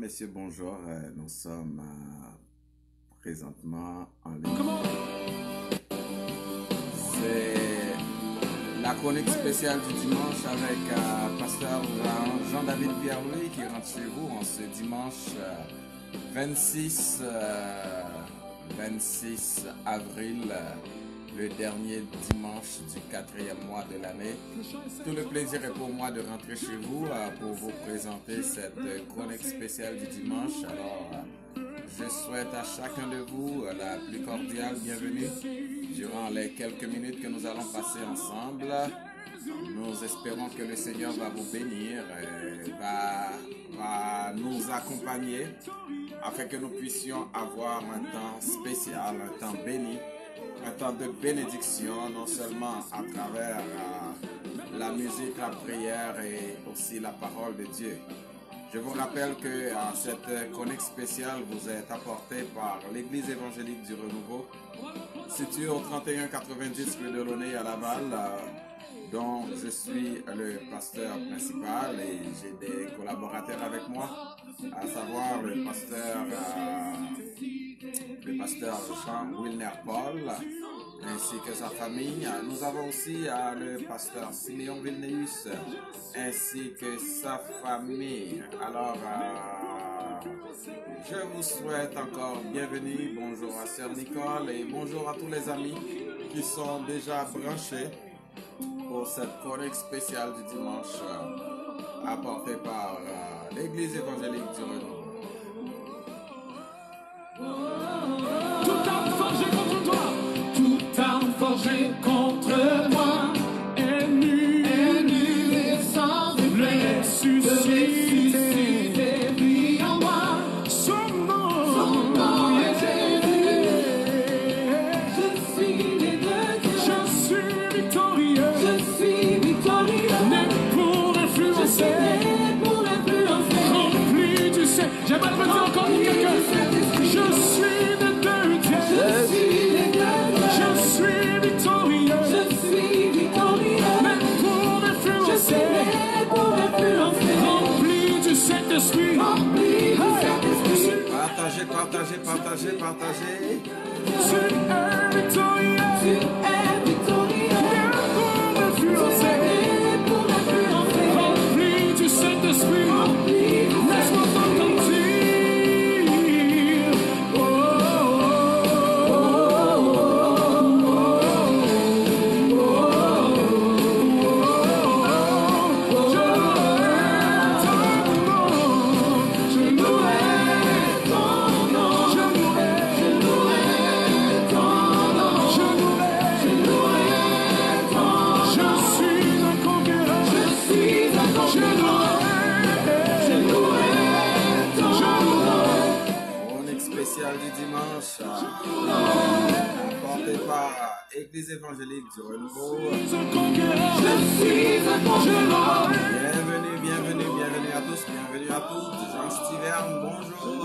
messieurs, bonjour. Nous sommes présentement en ligne. C'est la chronique spéciale du dimanche avec pasteur Jean-David Pierre-Louis qui rentre chez vous en ce dimanche 26 avril, le dernier dimanche du 4e mois de l'année. Tout le plaisir est pour moi de rentrer chez vous pour vous présenter cette chronique spéciale du dimanche. Alors, je souhaite à chacun de vous la plus cordiale bienvenue durant les quelques minutes que nous allons passer ensemble. Nous espérons que le Seigneur va vous bénir, va nous accompagner afin que nous puissions avoir un temps spécial, un temps béni, un temps de bénédiction, non seulement à travers la musique, la prière et aussi la parole de Dieu. Je vous rappelle que cette chronique spéciale vous est apportée par l'Église évangélique du Renouveau, située au 3190 rue de Launay à Laval, dont je suis le pasteur principal et j'ai des collaborateurs avec moi, à savoir le pasteur Jean-Wilner Paul, ainsi que sa famille. Nous avons aussi le pasteur Siméon Vilneus, ainsi que sa famille. Alors, je vous souhaite encore bienvenue. Bonjour à Sœur Nicole et bonjour à tous les amis qui sont déjà branchés pour cette chronique spéciale du dimanche apportée par l'Église évangélique du Renouveau. Toute arme forgée contre toi, toute arme forgée contre moi est nulle et sans effet. Ressuscité, vit en moi. Son nom est Jésus. Je suis né de Dieu. Je suis victorieux. Je suis victorieux. Né pour influencer. Rempli du Saint. J'aimerais le dire encore pour quelqu'un. Je suis né de Dieu. Je suis victorieux. Mais pour influencer. Rempli du Saint-Esprit. Partagez, partagez, partagez, partagez. Tu es victorieux. Mais pour influencer. Rempli du Saint-Esprit. Laisse-moi t'entendre dire. Chronique spéciale du dimanche apportée par l'Église évangélique du Renouveau. Bienvenue, bienvenue, bienvenue à tous, bienvenue à toutes. Jean Stiverne, bonjour.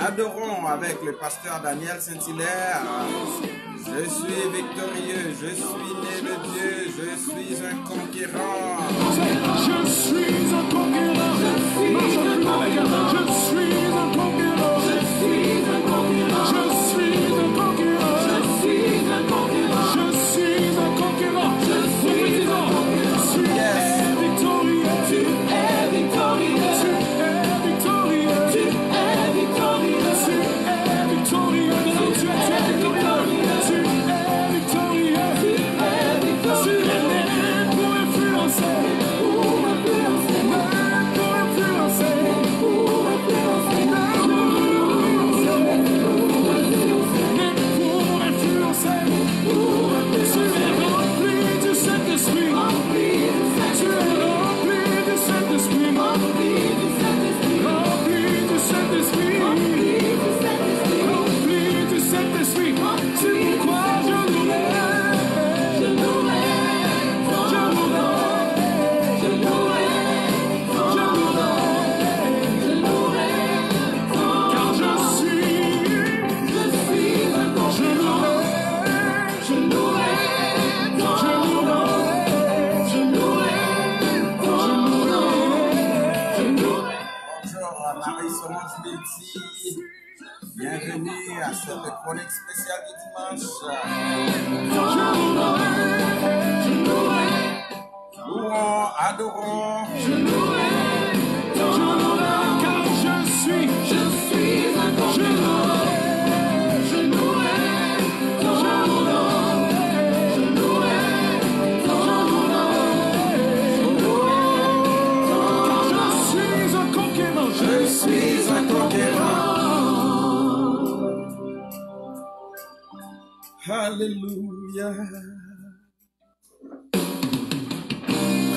Adorons avec le pasteur Daniel Saint-Hilaire. Je suis victorieux, je suis né de Dieu, je suis un conquérant. Je suis un conquérant. Je suis un conquérant. Je suis un conquérant. Je suis un conquérant. Je suis un conquérant. Je suis un conquérant. Je suis un conquérant. Je suis un conquérant. Tu es victorieux. Tu es victorieux. Tu es victorieux. Tu es victorieux. Tu es victorieux. Tu es victorieux. Tu es victorieux. Tu es victorieux. Tu es né pour influencer. de chronique spéciale du dimanche. Louons, adorons. Car je suis un conquérant. Je louerai ton nom. Je louerai ton nom. Car je suis un conquérant. Je suis un conquérant. Alléluia.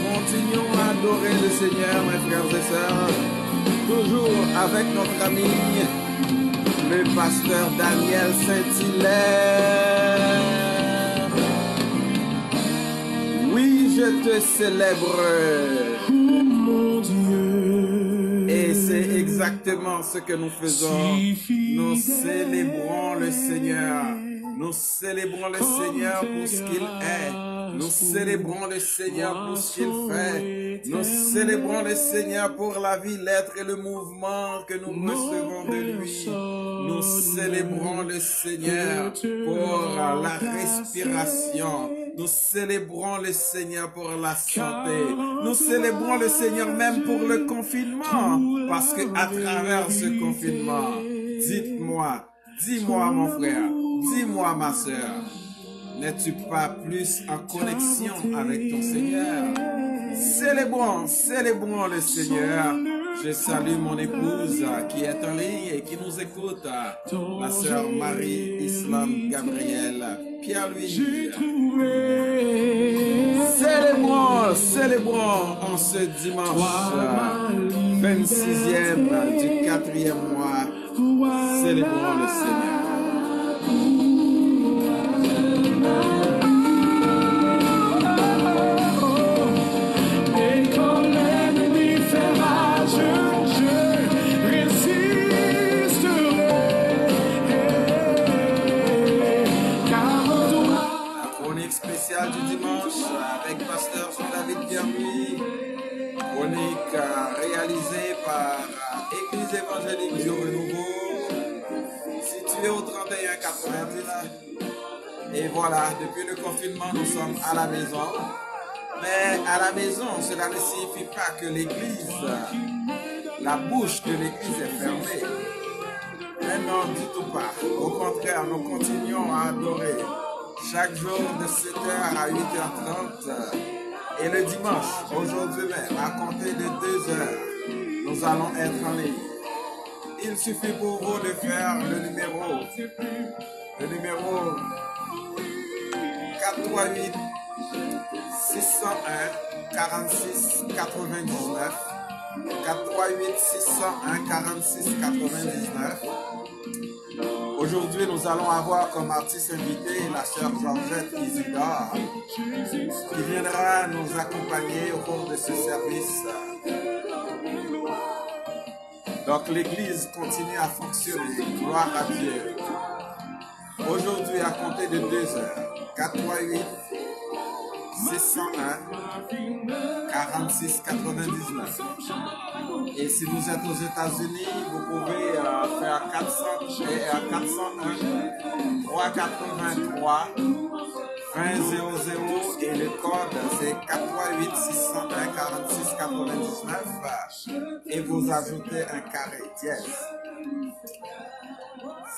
Continuons à adorer le Seigneur, mes frères et sœurs. Toujours avec notre ami, le pasteur Daniel Saint-Hilaire. Oui, je te célèbre. Oh mon Dieu. Et c'est exactement ce que nous faisons. Nous célébrons le Seigneur. Nous célébrons le Seigneur pour ce qu'il est. Nous célébrons le Seigneur pour ce qu'il fait. Nous célébrons le Seigneur pour la vie, l'être et le mouvement que nous recevons de lui. Nous célébrons le Seigneur pour la respiration. Nous célébrons le Seigneur pour la santé. Nous célébrons le Seigneur même pour le confinement. Parce que à travers ce confinement, dis-moi mon frère, dis-moi ma soeur, n'es-tu pas plus en connexion avec ton Seigneur? Célébrons le Seigneur. Je salue mon épouse qui est en ligne et qui nous écoute, ma sœur Marie Islam Gabrielle Pierre-Louis. Célébrons en ce dimanche 26e du 4e mois. Célébrons le Seigneur. Et quand l'ennemi fait rage, je résisterai. Car toi, La chronique spéciale du dimanche avec pasteur Jean-David Pierre-Louis. Chronique réalisée par Église évangélique du Renouveau, située au 3190. Et voilà, depuis le confinement, nous sommes à la maison. Mais à la maison, cela ne signifie pas que l'église, la bouche de l'église est fermée. Mais non, du tout pas. Au contraire, nous continuons à adorer chaque jour de 7h à 8h30. Et le dimanche, aujourd'hui même, à compter de 2h, nous allons être en ligne. Il suffit pour vous de faire le numéro 438 601 46 99. 438 601 46 99. Aujourd'hui, nous allons avoir comme artiste invité la sœur Georgette Isidore qui viendra nous accompagner au cours de ce service. Donc l'église continue à fonctionner, gloire à Dieu. Aujourd'hui, à compter de 2h, 438 601 46 99. Et si vous êtes aux États-Unis, vous pouvez faire 401 383 2000 et le code c'est 438 601 46 99 et vous ajoutez un carré dièse.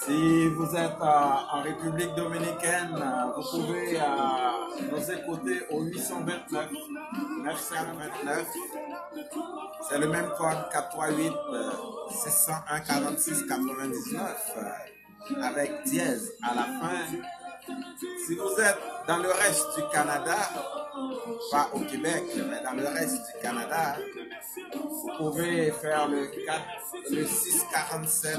Si vous êtes en République dominicaine, vous pouvez nous écouter au 829 929. C'est le même code 438 601 46 99 avec dièse à la fin. Si vous êtes dans le reste du Canada, pas au Québec, mais dans le reste du Canada, vous pouvez faire le 647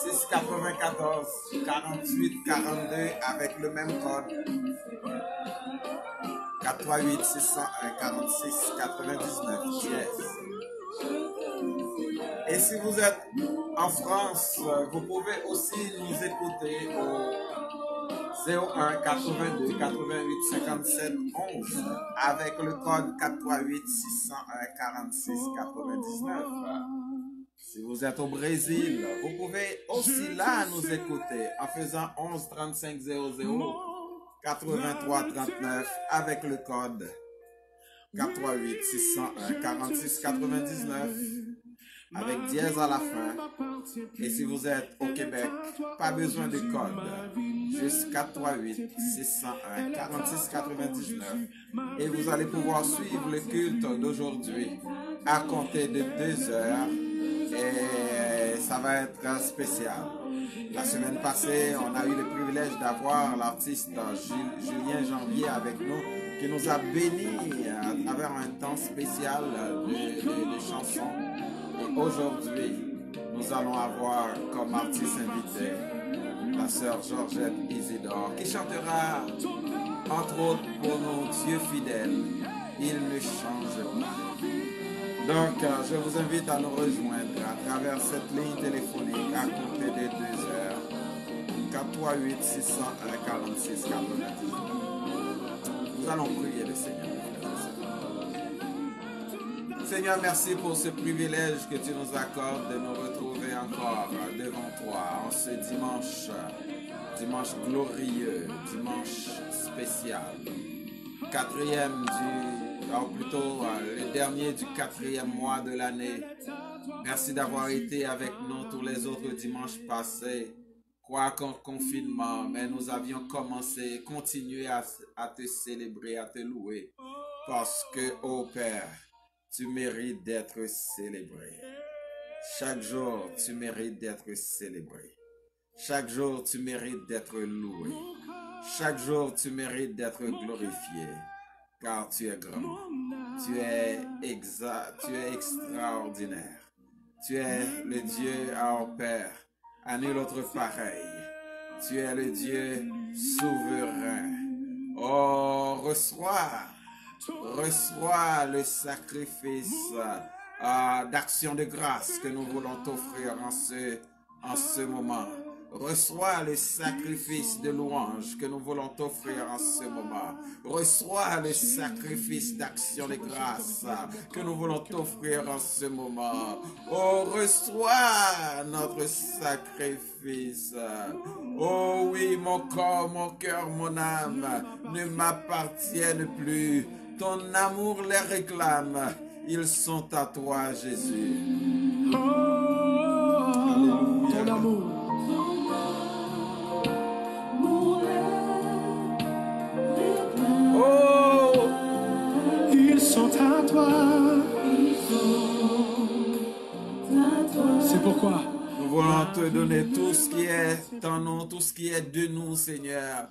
694 48 42 avec le même code 438 601 46 99 dièse. Et si vous êtes en France, vous pouvez aussi nous écouter au 01 82 88 57 11 avec le code 438 601 46 99. Si vous êtes au Brésil, vous pouvez aussi là nous écouter en faisant 11 35 00 83 39 avec le code 438 601 46 99 avec dièse à la fin. Et si vous êtes au Québec, pas besoin de code, juste 438 601 46 99 et vous allez pouvoir suivre le culte d'aujourd'hui à compter de 2 heures et ça va être spécial. La semaine passée, on a eu le privilège d'avoir l'artiste Julien Janvier avec nous qui nous a bénis à travers un temps spécial de chansons. Et aujourd'hui, nous allons avoir comme artiste invité la sœur Georgette Isidore qui chantera entre autres pour nos dieux fidèles. Il ne change pas. Donc, je vous invite à nous rejoindre à travers cette ligne téléphonique à compter des 2 heures. 438 601 46 99. Nous allons prier le Seigneur. Seigneur, merci pour ce privilège que tu nous accordes de nous retrouver encore devant toi en ce dimanche glorieux, dimanche spécial, le dernier du 4e mois de l'année. Merci d'avoir été avec nous tous les autres dimanches passés, quoiqu'en confinement, mais nous avions continué à te célébrer, à te louer, parce que, ô Père, tu mérites d'être célébré. Chaque jour, tu mérites d'être célébré. Chaque jour, tu mérites d'être loué. Chaque jour, tu mérites d'être glorifié. Car tu es grand. Tu es extraordinaire. Tu es le Dieu, ô Père, à nul autre pareil. Tu es le Dieu souverain. Oh, reçois le sacrifice d'action de grâce que nous voulons t'offrir en ce moment. Reçois le sacrifice de louange que nous voulons t'offrir en ce moment. Reçois le sacrifice d'action de grâce que nous voulons t'offrir en ce moment. Oh, reçois notre sacrifice. Oh oui, mon corps, mon cœur, mon âme ne m'appartiennent plus. Ton amour les réclame. Ils sont à toi, Jésus. Oh, ton amour. Oh, ils sont à toi. C'est pourquoi nous voulons te donner tout ce qui est en nous, tout ce qui est de nous, Seigneur.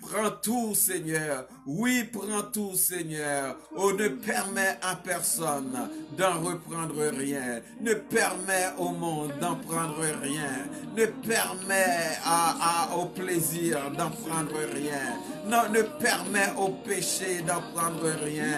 Prends tout, Seigneur. Oui, prends tout, Seigneur. Oh, ne permets à personne d'en reprendre rien. Ne permets au monde d'en prendre rien. Ne permets au plaisir d'en prendre rien. Non, ne permets au péché d'en prendre rien.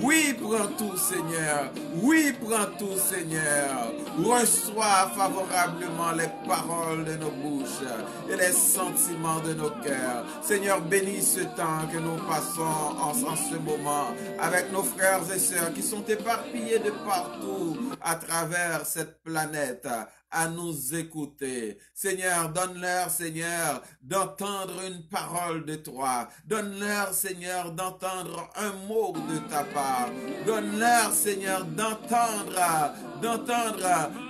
Oui, prends tout, Seigneur. Oui, prends tout, Seigneur. Reçois favorablement les paroles de nos bouches et les sentiments de nos cœurs. Seigneur, bénis ce temps que nous passons en ce moment avec nos frères et sœurs qui sont éparpillés de partout à travers cette planète à nous écouter. Seigneur, donne-leur, Seigneur, d'entendre une parole de toi. Donne-leur, Seigneur, d'entendre un mot de ta part. Donne-leur, Seigneur, d'entendre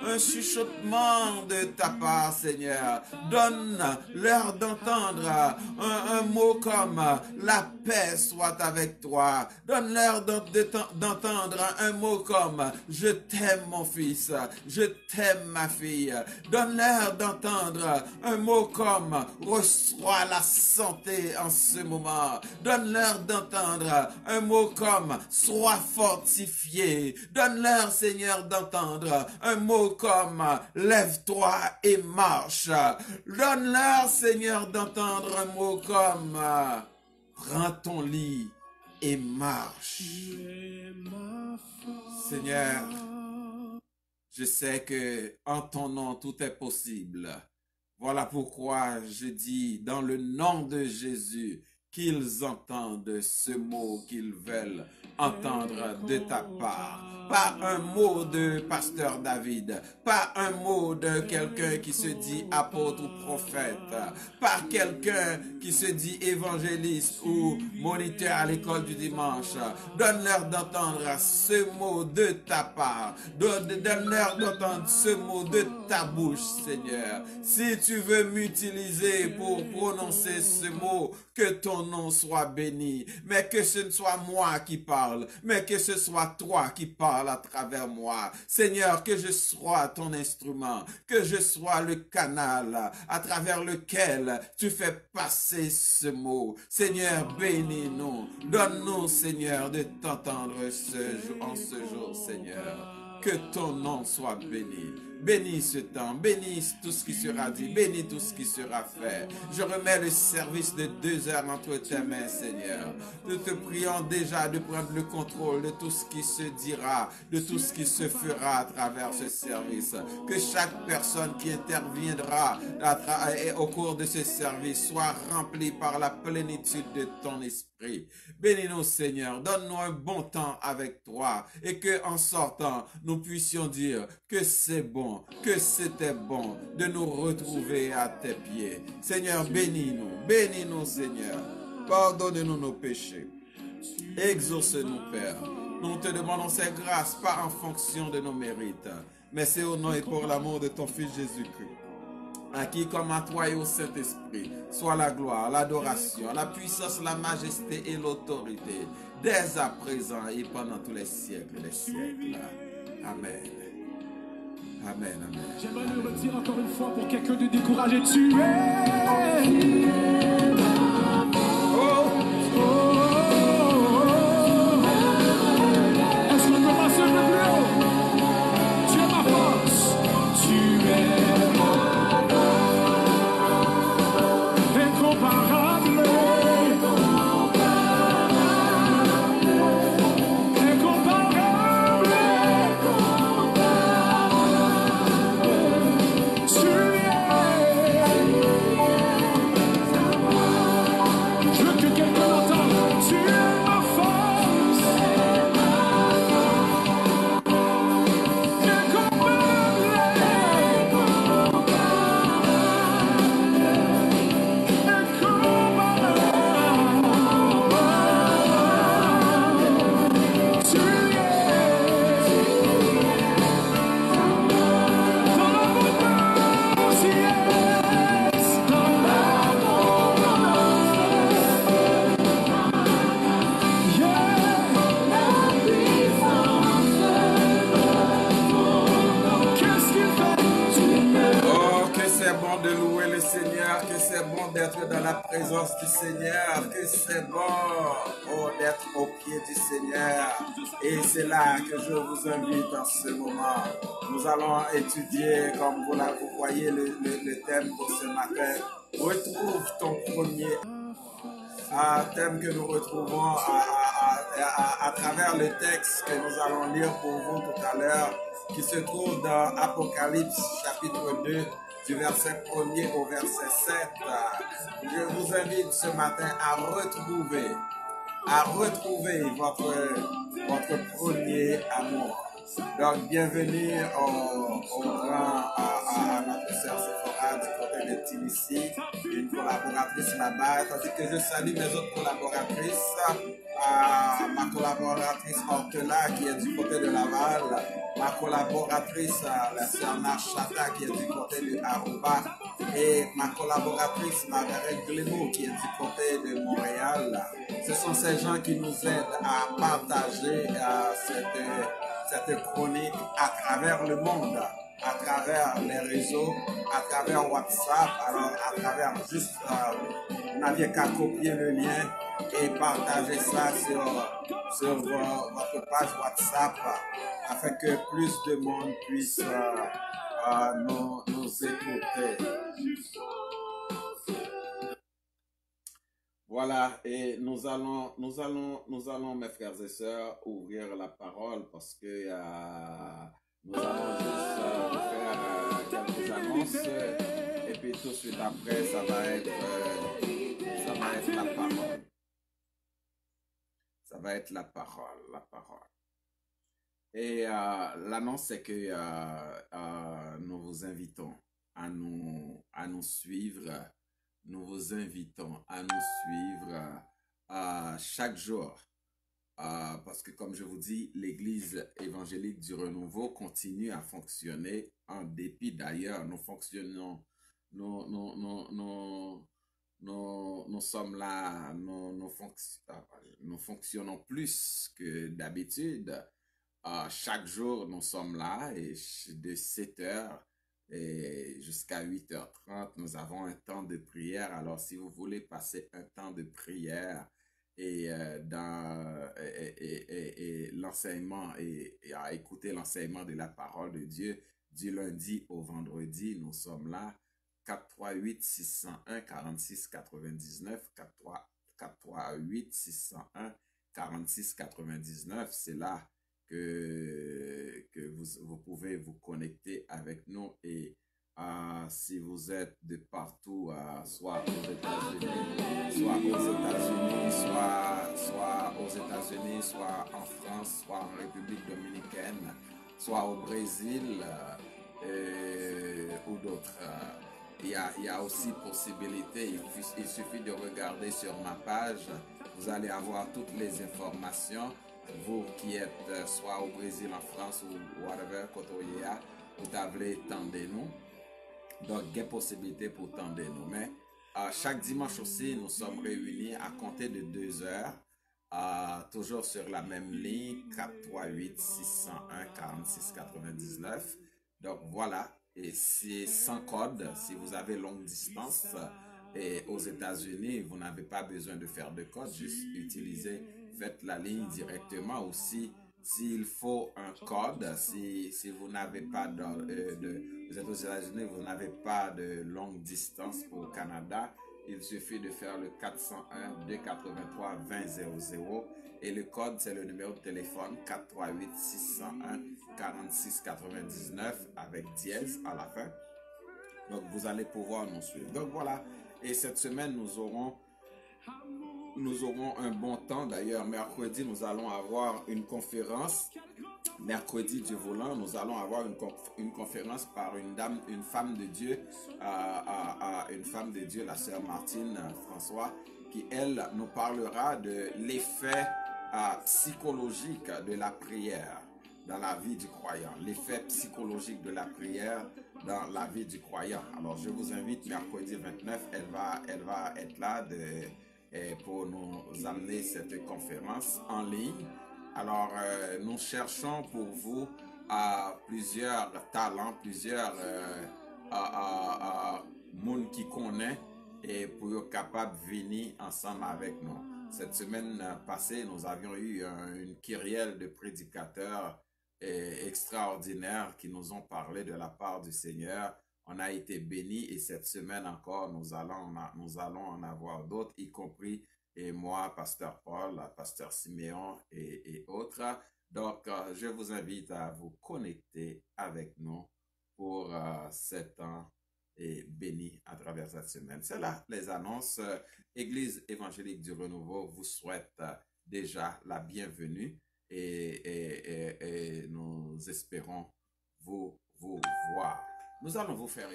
un chuchotement de ta part, Seigneur. Donne-leur d'entendre un mot comme la paix soit avec toi. Donne-leur d'entendre un mot comme je t'aime, mon fils. Je t'aime, ma fille. Donne-leur d'entendre un mot comme reçois la santé en ce moment. Donne-leur d'entendre un mot comme sois fortifié. Donne-leur, Seigneur, d'entendre un mot comme lève-toi et marche. Donne-leur, Seigneur, d'entendre un mot comme prends ton lit et marche. Seigneur, je sais que en ton nom tout est possible. Voilà pourquoi je dis dans le nom de Jésus qu'ils entendent ce mot qu'ils veulent entendre de ta part. Pas un mot de pasteur David, pas un mot de quelqu'un qui se dit apôtre ou prophète, pas quelqu'un qui se dit évangéliste ou moniteur à l'école du dimanche. Donne-leur d'entendre ce mot de ta part. Donne-leur d'entendre ce mot de ta bouche, Seigneur. Si tu veux m'utiliser pour prononcer ce mot, que ton nom soit béni. Mais que ce ne soit moi qui parle, mais que ce soit toi qui parles à travers moi. Seigneur, que je sois ton instrument, que je sois le canal à travers lequel tu fais passer ce mot. Seigneur, bénis-nous. Donne-nous, Seigneur, de t'entendre en ce jour, Seigneur. Que ton nom soit béni. Bénis ce temps, bénis tout ce qui sera dit, bénis tout ce qui sera fait. Je remets le service de 2 heures entre tes mains, Seigneur. Nous te prions déjà de prendre le contrôle de tout ce qui se dira, de tout ce qui se fera à travers ce service. Que chaque personne qui interviendra au cours de ce service soit remplie par la plénitude de ton esprit. Bénis-nous, Seigneur. Donne-nous un bon temps avec toi et que en sortant, nous puissions dire que c'est bon, que c'était bon de nous retrouver à tes pieds. Seigneur, bénis-nous, Seigneur. Pardonne-nous nos péchés. Exauce-nous, Père. Nous te demandons ces grâces, pas en fonction de nos mérites, mais c'est au nom et pour l'amour de ton Fils Jésus-Christ, à qui, comme à toi et au Saint-Esprit, soit la gloire, l'adoration, la puissance, la majesté et l'autorité, dès à présent et pendant tous les siècles des siècles. Amen. Amen, amen. J'aimerais le redire encore une fois pour quelqu'un de découragé. Tu es. Oh! Est-ce qu'on peut passer un peu plus haut? Tu es ma force. Tu es incomparable. Dans la présence du Seigneur, que c'est bon d'être au pied du Seigneur. Et c'est là que je vous invite en ce moment. Nous allons étudier, comme vous voyez, le thème pour ce matin. Retrouve ton premier thème que nous retrouvons à travers le texte que nous allons lire pour vous tout à l'heure, qui se trouve dans Apocalypse chapitre 2. Du verset 1er au verset 7, je vous invite ce matin à retrouver votre premier amour. Donc, bienvenue à notre sœur Sephora du côté de Tennessee, une collaboratrice là-bas, tandis que je salue mes autres collaboratrices, ma collaboratrice Ortela qui est du côté de Laval, ma collaboratrice la sœur Narchata qui est du côté de Aruba et ma collaboratrice Margaret Glémo qui est du côté de Montréal. Ce sont ces gens qui nous aident à partager cette chronique à travers le monde, à travers les réseaux, à travers WhatsApp. Alors, à travers juste, vous n'aviez qu'à copier le lien et partager ça sur votre page WhatsApp afin que plus de monde puisse nous écouter. Voilà, et nous allons, mes frères et sœurs, ouvrir la parole parce que nous allons juste faire quelques annonces et puis tout de suite après, ça va être être la parole. Ça va être la parole, la parole. Et l'annonce, c'est que nous vous invitons à nous suivre. Nous vous invitons à nous suivre chaque jour. Parce que, comme je vous dis, l'Église évangélique du Renouveau continue à fonctionner en dépit d'ailleurs. Nous fonctionnons, nous sommes là, nous fonctionnons plus que d'habitude. Chaque jour, nous sommes là et de 7 heures jusqu'à 8h30, nous avons un temps de prière. Alors, si vous voulez passer un temps de prière et l'enseignement et à écouter l'enseignement de la parole de Dieu du lundi au vendredi, nous sommes là. 438-601-4699, 438-601-4699, c'est là que vous pouvez vous connecter avec nous. Et si vous êtes de partout, soit aux États-Unis, soit en France, soit en République dominicaine, soit au Brésil ou d'autres. Il y a aussi possibilité, il suffit de regarder sur ma page, vous allez avoir toutes les informations. Vous qui êtes soit au Brésil, en France ou whatever, Kotoya, vous avez tendez-nous. Donc, il y a possibilité pour tendez-nous. Mais chaque dimanche aussi, nous sommes réunis à compter de 2 heures, toujours sur la même ligne, 438-601-4699. Donc, voilà. Et c'est sans code. Si vous avez longue distance et aux États-Unis, vous n'avez pas besoin de faire de code, juste faites la ligne directement. Ou s'il faut un code, si vous n'avez pas vous êtes aux États-Unis, vous n'avez pas de longue distance au Canada, il suffit de faire le 401-283-2000 et le code, c'est le numéro de téléphone 438-601-4699 avec dièse à la fin. Donc, vous allez pouvoir nous suivre. Donc, voilà. Et cette semaine, nous aurons un bon temps. D'ailleurs, mercredi, nous allons avoir une conférence. Mercredi du volant, nous allons avoir une conférence par une femme de Dieu, la sœur Martine François, qui, elle, nous parlera de l'effet psychologique de la prière dans la vie du croyant. L'effet psychologique de la prière dans la vie du croyant. Alors, je vous invite, mercredi 29, elle va être là pour nous amener cette conférence en ligne. Alors, nous cherchons pour vous plusieurs talents, plusieurs monde qui connaît et pour être capable de venir ensemble avec nous. Cette semaine passée, nous avions eu une kyrielle de prédicateurs extraordinaires qui nous ont parlé de la part du Seigneur. On a été bénis et cette semaine encore, nous allons en avoir d'autres, y compris et moi, Pasteur Paul, Pasteur Siméon et autres. Donc, je vous invite à vous connecter avec nous pour 7 ans et béni à travers cette semaine. C'est là les annonces. Église évangélique du Renouveau vous souhaite déjà la bienvenue et nous espérons vous voir. Nous allons vous faire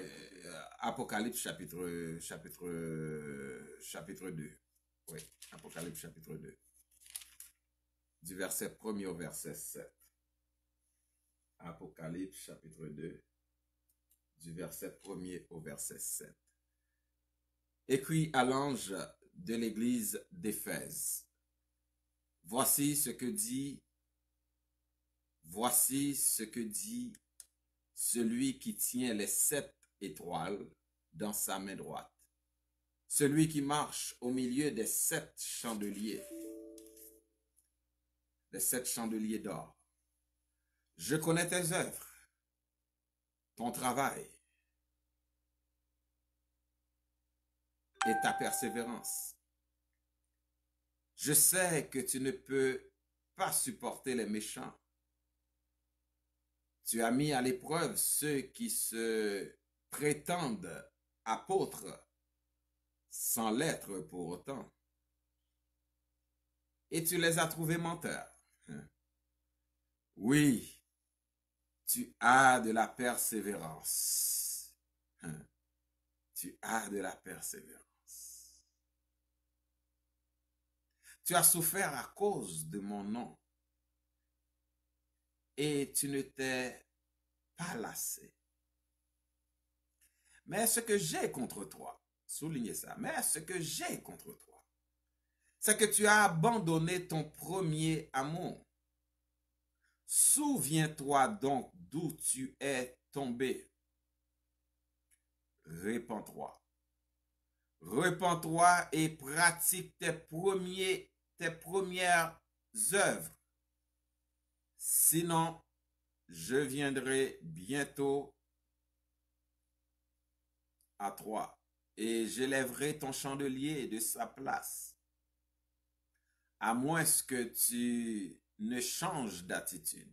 Apocalypse chapitre 2. Oui, Apocalypse chapitre 2. Du verset 1er au verset 7. Apocalypse chapitre 2. Du verset 1er au verset 7. Écrit à l'ange de l'église d'Éphèse. Voici ce que dit celui qui tient les 7 étoiles dans sa main droite. Celui qui marche au milieu des 7 chandeliers. Les 7 chandeliers d'or. Je connais tes œuvres, ton travail et ta persévérance. Je sais que tu ne peux pas supporter les méchants. Tu as mis à l'épreuve ceux qui se prétendent apôtres sans l'être pour autant. et tu les as trouvés menteurs. Oui, tu as de la persévérance. Tu as de la persévérance. Tu as souffert à cause de mon nom et tu ne t'es pas lassé. Mais ce que j'ai contre toi, soulignez ça, mais ce que j'ai contre toi, c'est que tu as abandonné ton premier amour. Souviens-toi donc d'où tu es tombé. Répands-toi. Repens-toi et pratique tes premières œuvres. Sinon, je viendrai bientôt à toi et j'élèverai ton chandelier de sa place. À moins que tu ne changes d'attitude.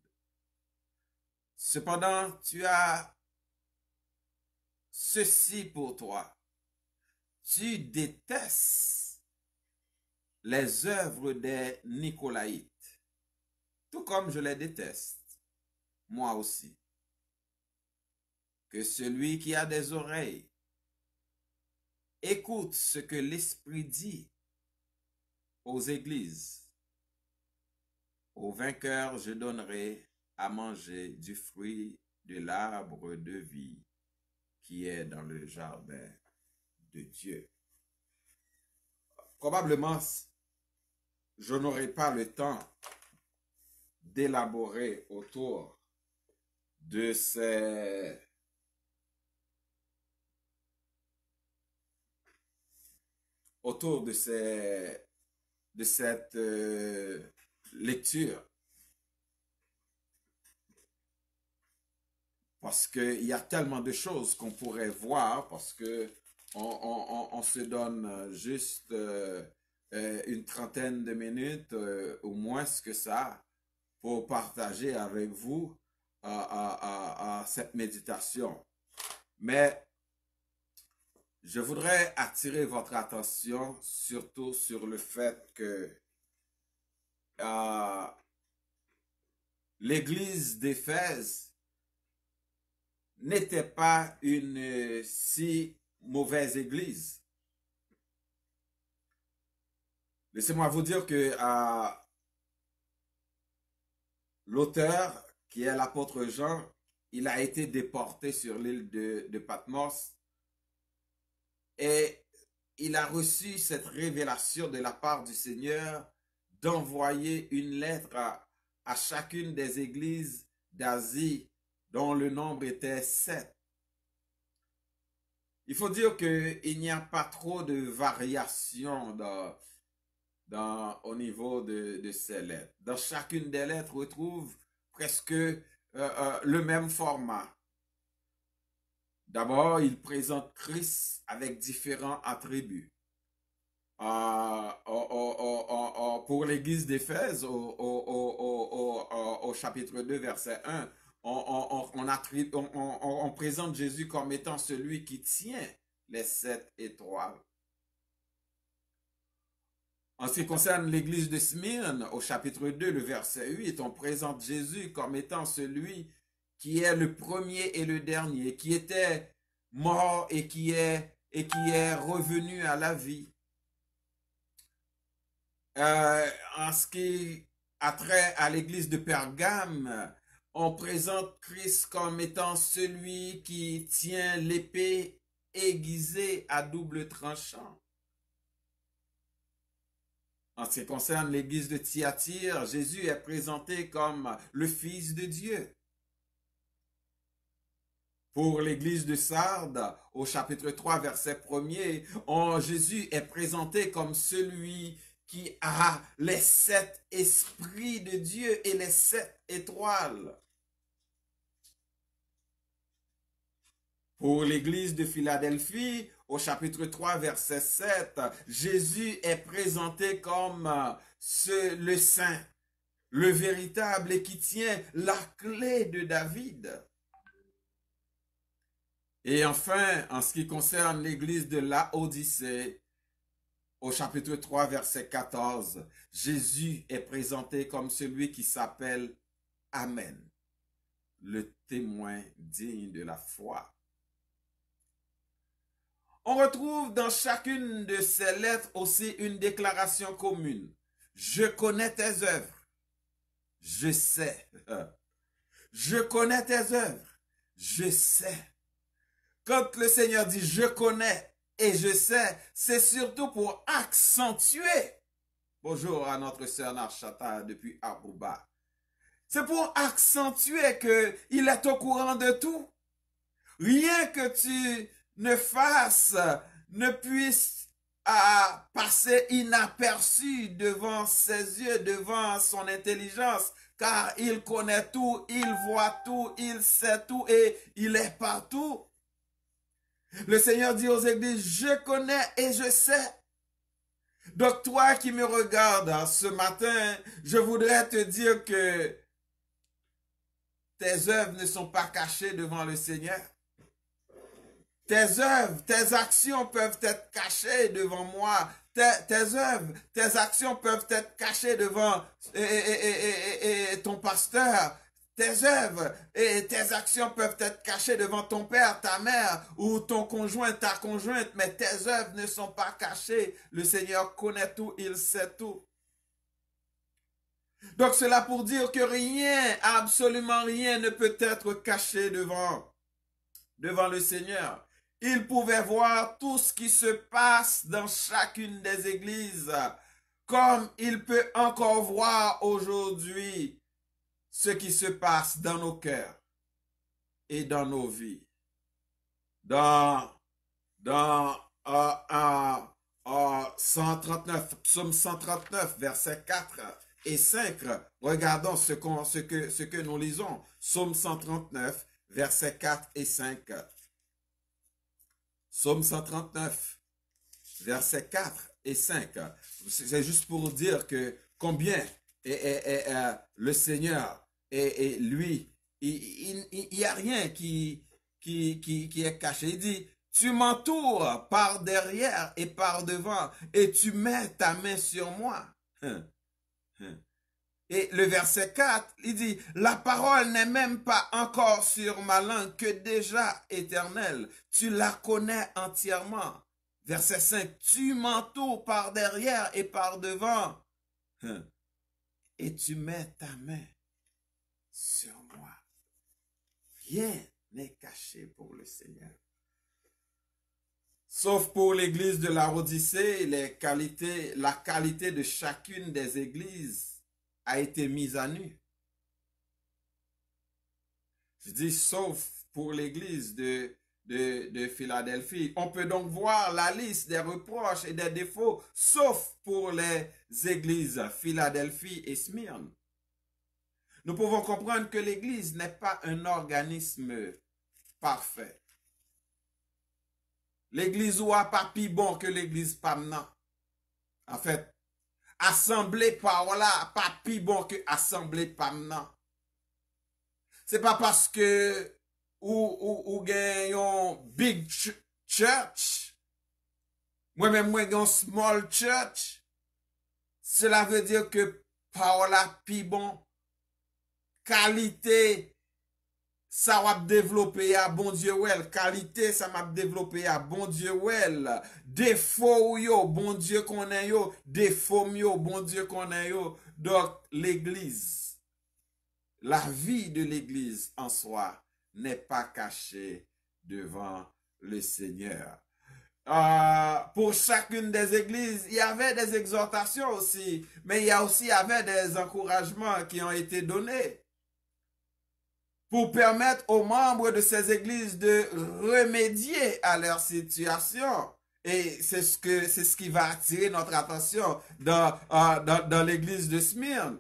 Cependant, tu as ceci pour toi. Tu détestes les œuvres des Nicolaïtes, tout comme je les déteste, moi aussi. Que celui qui a des oreilles écoute ce que l'Esprit dit aux églises. Au vainqueur, je donnerai à manger du fruit de l'arbre de vie qui est dans le jardin de Dieu. Probablement, je n'aurai pas le temps d'élaborer autour de cette lecture. Parce qu'il y a tellement de choses qu'on pourrait voir, parce que on se donne juste une trentaine de minutes, au moins ce que ça, pour partager avec vous cette méditation. Mais je voudrais attirer votre attention surtout sur le fait que l'église d'Éphèse n'était pas une si mauvaise église. Laissez-moi vous dire que l'auteur, qui est l'apôtre Jean, il a été déporté sur l'île de Patmos et il a reçu cette révélation de la part du Seigneur d'envoyer une lettre à chacune des églises d'Asie dont le nombre était 7. Il faut dire qu'il n'y a pas trop de variations au niveau de ces lettres. Dans chacune des lettres, on retrouve presque le même format. D'abord, il présente Christ avec différents attributs. Pour l'église d'Éphèse, au chapitre 2, verset 1, on présente Jésus comme étant celui qui tient les 7 étoiles. En ce qui concerne l'église de Smyrne, au chapitre 2, le verset 8, on présente Jésus comme étant celui qui est le premier et le dernier, qui était mort et qui est revenu à la vie. En ce qui a trait à l'église de Pergame, on présente Christ comme étant celui qui tient l'épée aiguisée à double tranchant. En ce qui concerne l'église de Thyatire, Jésus est présenté comme le Fils de Dieu. Pour l'église de Sardes, au chapitre 3, verset 1er, Jésus est présenté comme celui qui a les 7 esprits de Dieu et les 7 étoiles. Pour l'église de Philadelphie, au chapitre 3, verset 7, Jésus est présenté comme le saint, le véritable et qui tient la clé de David. Et enfin, en ce qui concerne l'église de Laodicée, au chapitre 3, verset 14, Jésus est présenté comme celui qui s'appelle Amen, le témoin digne de la foi. On retrouve dans chacune de ces lettres aussi une déclaration commune. Je connais tes œuvres. Je sais. Je connais tes œuvres. Je sais. Quand le Seigneur dit je connais et je sais, c'est surtout pour accentuer. Bonjour à notre sœur Narchata depuis Aruba. C'est pour accentuer qu'il est au courant de tout. Rien que tu ne fasses, ne puisse passer inaperçu devant ses yeux, devant son intelligence, car il connaît tout, il voit tout, il sait tout et il est partout. Le Seigneur dit aux églises, je connais et je sais. Donc toi qui me regardes ce matin, je voudrais te dire que tes œuvres ne sont pas cachées devant le Seigneur. Tes œuvres, tes actions peuvent être cachées devant moi. Tes œuvres, tes actions peuvent être cachées devant ton pasteur. Tes œuvres et tes actions peuvent être cachées devant ton père, ta mère ou ton conjoint, ta conjointe, mais tes œuvres ne sont pas cachées. Le Seigneur connaît tout, il sait tout. Donc cela pour dire que rien, absolument rien ne peut être caché devant le Seigneur. Il pouvait voir tout ce qui se passe dans chacune des églises, comme il peut encore voir aujourd'hui ce qui se passe dans nos cœurs et dans nos vies. Dans 139, psaume 139, versets 4 et 5, regardons ce que nous lisons. Psaume 139, versets 4 et 5. Psaume 139, versets 4 et 5. C'est juste pour dire que combien le Seigneur et lui, il n'y a rien qui est caché. Il dit, tu m'entoures par derrière et par devant et tu mets ta main sur moi. Et le verset 4, il dit, la parole n'est même pas encore sur ma langue que déjà éternelle. Tu la connais entièrement. Verset 5, tu m'entoures par derrière et par devant. Et tu mets ta main sur moi. Rien n'est caché pour le Seigneur. Sauf pour l'église de la Odyssée, la qualité de chacune des églises a été mise à nu. Je dis sauf pour l'église de Philadelphie. On peut donc voir la liste des reproches et des défauts, sauf pour les églises Philadelphie et Smyrne. Nous pouvons comprendre que l'église n'est pas un organisme parfait. L'église ou a pas plus bon que l'église Pamna. En fait, assemblée par là, pas plus bon que assemblée Pamna. C'est pas parce que ou gagnons big church, moi-même moi gagnons small church, cela veut dire que par là plus bon, qualité ça va développer à bon Dieu well, qualité ça m'a développé à bon Dieu well, défaut yo bon Dieu connaît yo, défaut yo bon Dieu connaît yo. Donc l'église, la vie de l'église en soi n'est pas cachée devant le Seigneur. Pour chacune des églises, il y avait des exhortations aussi, mais il y avait des encouragements qui ont été donnés pour permettre aux membres de ces églises de remédier à leur situation. Et c'est ce qui va attirer notre attention dans l'église de Smyrne.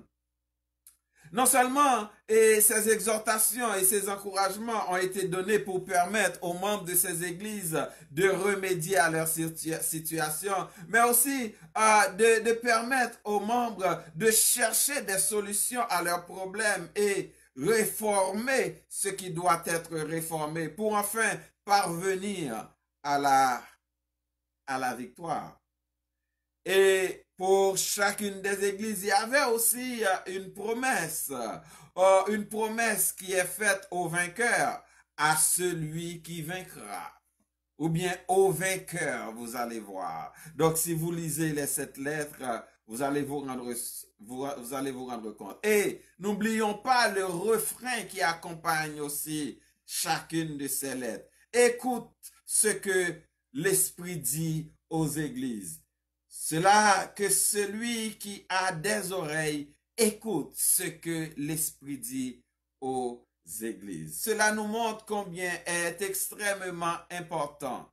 Non seulement ces exhortations et ces encouragements ont été donnés pour permettre aux membres de ces églises de remédier à leur situation, mais aussi de permettre aux membres de chercher des solutions à leurs problèmes et réformer ce qui doit être réformé pour enfin parvenir à la victoire. Et pour chacune des églises, il y avait aussi une promesse qui est faite au vainqueur, à celui qui vaincra. Ou bien au vainqueur, vous allez voir. Donc, si vous lisez les 7 lettres, vous allez vous rendre compte. Et n'oublions pas le refrain qui accompagne aussi chacune de ces lettres. Écoute ce que l'Esprit dit aux églises. Cela que celui qui a des oreilles écoute ce que l'Esprit dit aux églises. Cela nous montre combien est extrêmement important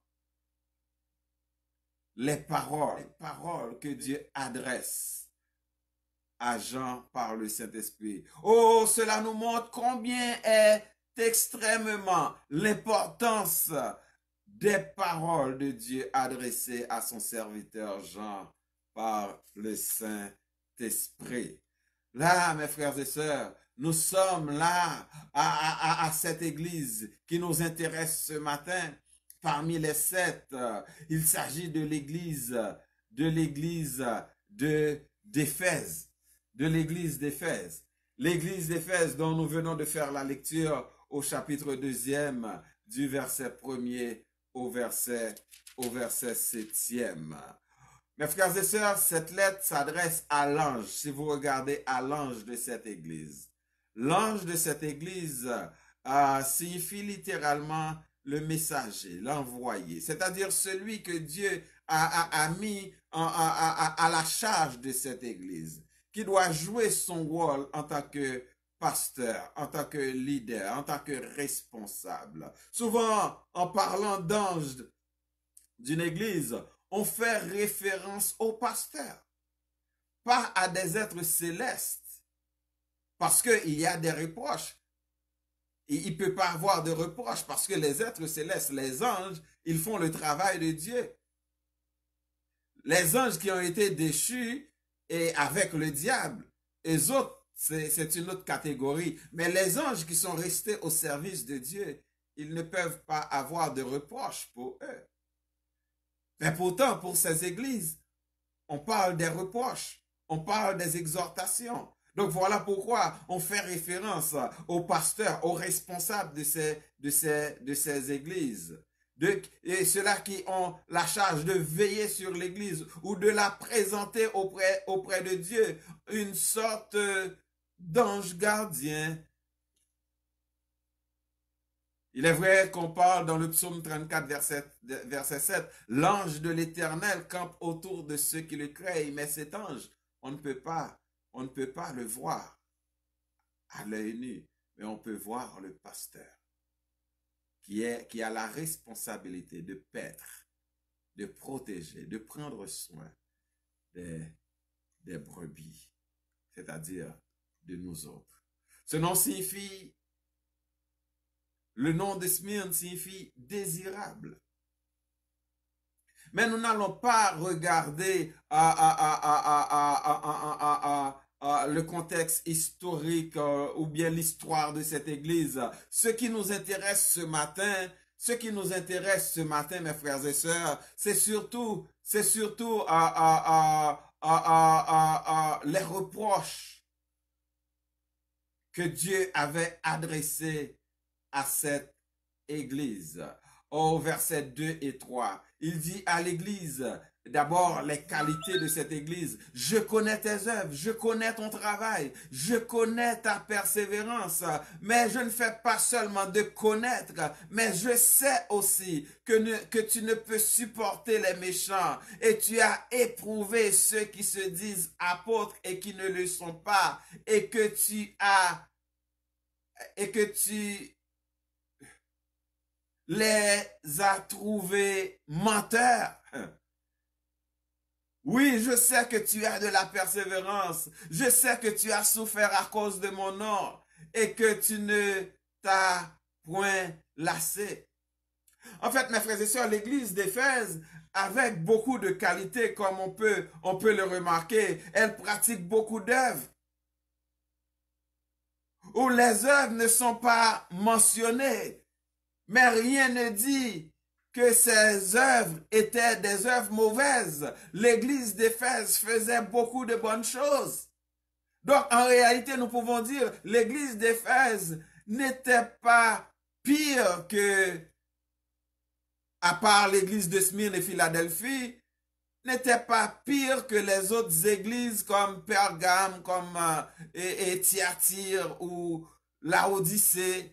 les paroles que Dieu adresse à Jean par le Saint-Esprit. Oh, cela nous montre combien est extrêmement l'importance des paroles de Dieu adressées à son serviteur Jean par le Saint-Esprit. Là, mes frères et sœurs, nous sommes là à cette église qui nous intéresse ce matin. Parmi les 7, il s'agit de l'église d'Éphèse. De l'église d'Éphèse. L'église d'Éphèse dont nous venons de faire la lecture au chapitre 2 du verset 1er au verset 7e. Mes frères et sœurs, cette lettre s'adresse à l'ange, si vous regardez à l'ange de cette église. L'ange de cette église signifie littéralement le messager, l'envoyé, c'est-à-dire celui que Dieu a mis à la charge de cette église, qui doit jouer son rôle en tant que pasteur, en tant que leader, en tant que responsable. Souvent, en parlant d'ange d'une église, on fait référence au pasteur, pas à des êtres célestes, parce qu'il y a des reproches. Et il ne peut pas avoir de reproches parce que les êtres célestes, les anges, ils font le travail de Dieu. Les anges qui ont été déchus et avec le diable, les autres, c'est une autre catégorie. Mais les anges qui sont restés au service de Dieu, ils ne peuvent pas avoir de reproches pour eux. Mais pourtant, pour ces églises, on parle des reproches, on parle des exhortations. Donc voilà pourquoi on fait référence aux pasteurs, aux responsables de ces églises. Et ceux-là qui ont la charge de veiller sur l'église ou de la présenter auprès de Dieu, une sorte d'ange gardien. Il est vrai qu'on parle dans le psaume 34, verset 7, l'ange de l'Éternel campe autour de ceux qui le craignent, mais cet ange, on ne peut pas le voir à l'œil nu, mais on peut voir le pasteur qui a la responsabilité de paître, de protéger, de prendre soin des brebis, c'est-à-dire de nous autres. Le nom de Smyrne signifie désirable. Mais nous n'allons pas regarder le contexte historique ou bien l'histoire de cette église. Ce qui nous intéresse ce matin, mes frères et sœurs, c'est surtout les reproches que Dieu avait adressés à cette église. Au verset 2 et 3, il dit à l'église, d'abord les qualités de cette église. Je connais tes œuvres, je connais ton travail, je connais ta persévérance, mais je ne fais pas seulement de connaître, mais je sais aussi que tu ne peux supporter les méchants et tu as éprouvé ceux qui se disent apôtres et qui ne le sont pas et que tu les as trouvés menteurs. Oui, je sais que tu as de la persévérance. Je sais que tu as souffert à cause de mon nom et que tu ne t'as point lassé. En fait, mes frères et sœurs, l'église d'Éphèse, avec beaucoup de qualités, comme on peut le remarquer, elle pratique beaucoup d'œuvres. Où les œuvres ne sont pas mentionnées. Mais rien ne dit que ses œuvres étaient des œuvres mauvaises. L'église d'Éphèse faisait beaucoup de bonnes choses. Donc, en réalité, nous pouvons dire, l'église d'Éphèse n'était pas pire que, à part l'église de Smyrne et Philadelphie, n'était pas pire que les autres églises comme Pergame, comme et Thyatire ou Laodicée.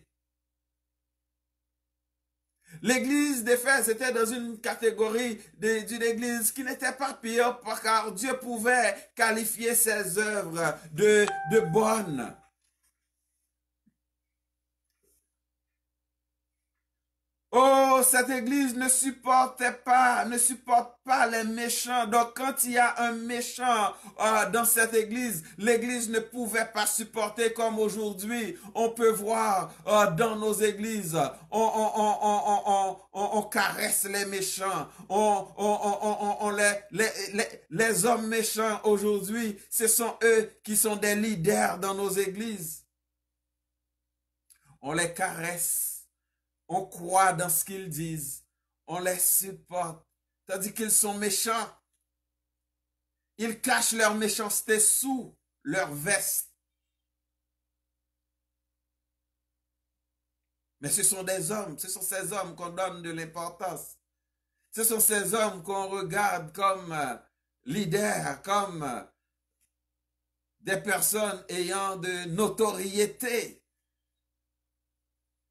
L'église d'Éphèse était dans une catégorie d'une église qui n'était pas pire, car Dieu pouvait qualifier ses œuvres de bonnes. Oh, cette église ne supporte pas les méchants. Donc, quand il y a un méchant dans cette église, l'église ne pouvait pas supporter comme aujourd'hui. On peut voir dans nos églises, on caresse les méchants. Les hommes méchants aujourd'hui, ce sont eux qui sont des leaders dans nos églises. On les caresse. On croit dans ce qu'ils disent. On les supporte. C'est-à-dire qu'ils sont méchants. Ils cachent leur méchanceté sous leur veste. Mais ce sont des hommes. Ce sont ces hommes qu'on donne de l'importance. Ce sont ces hommes qu'on regarde comme leaders, comme des personnes ayant de notoriété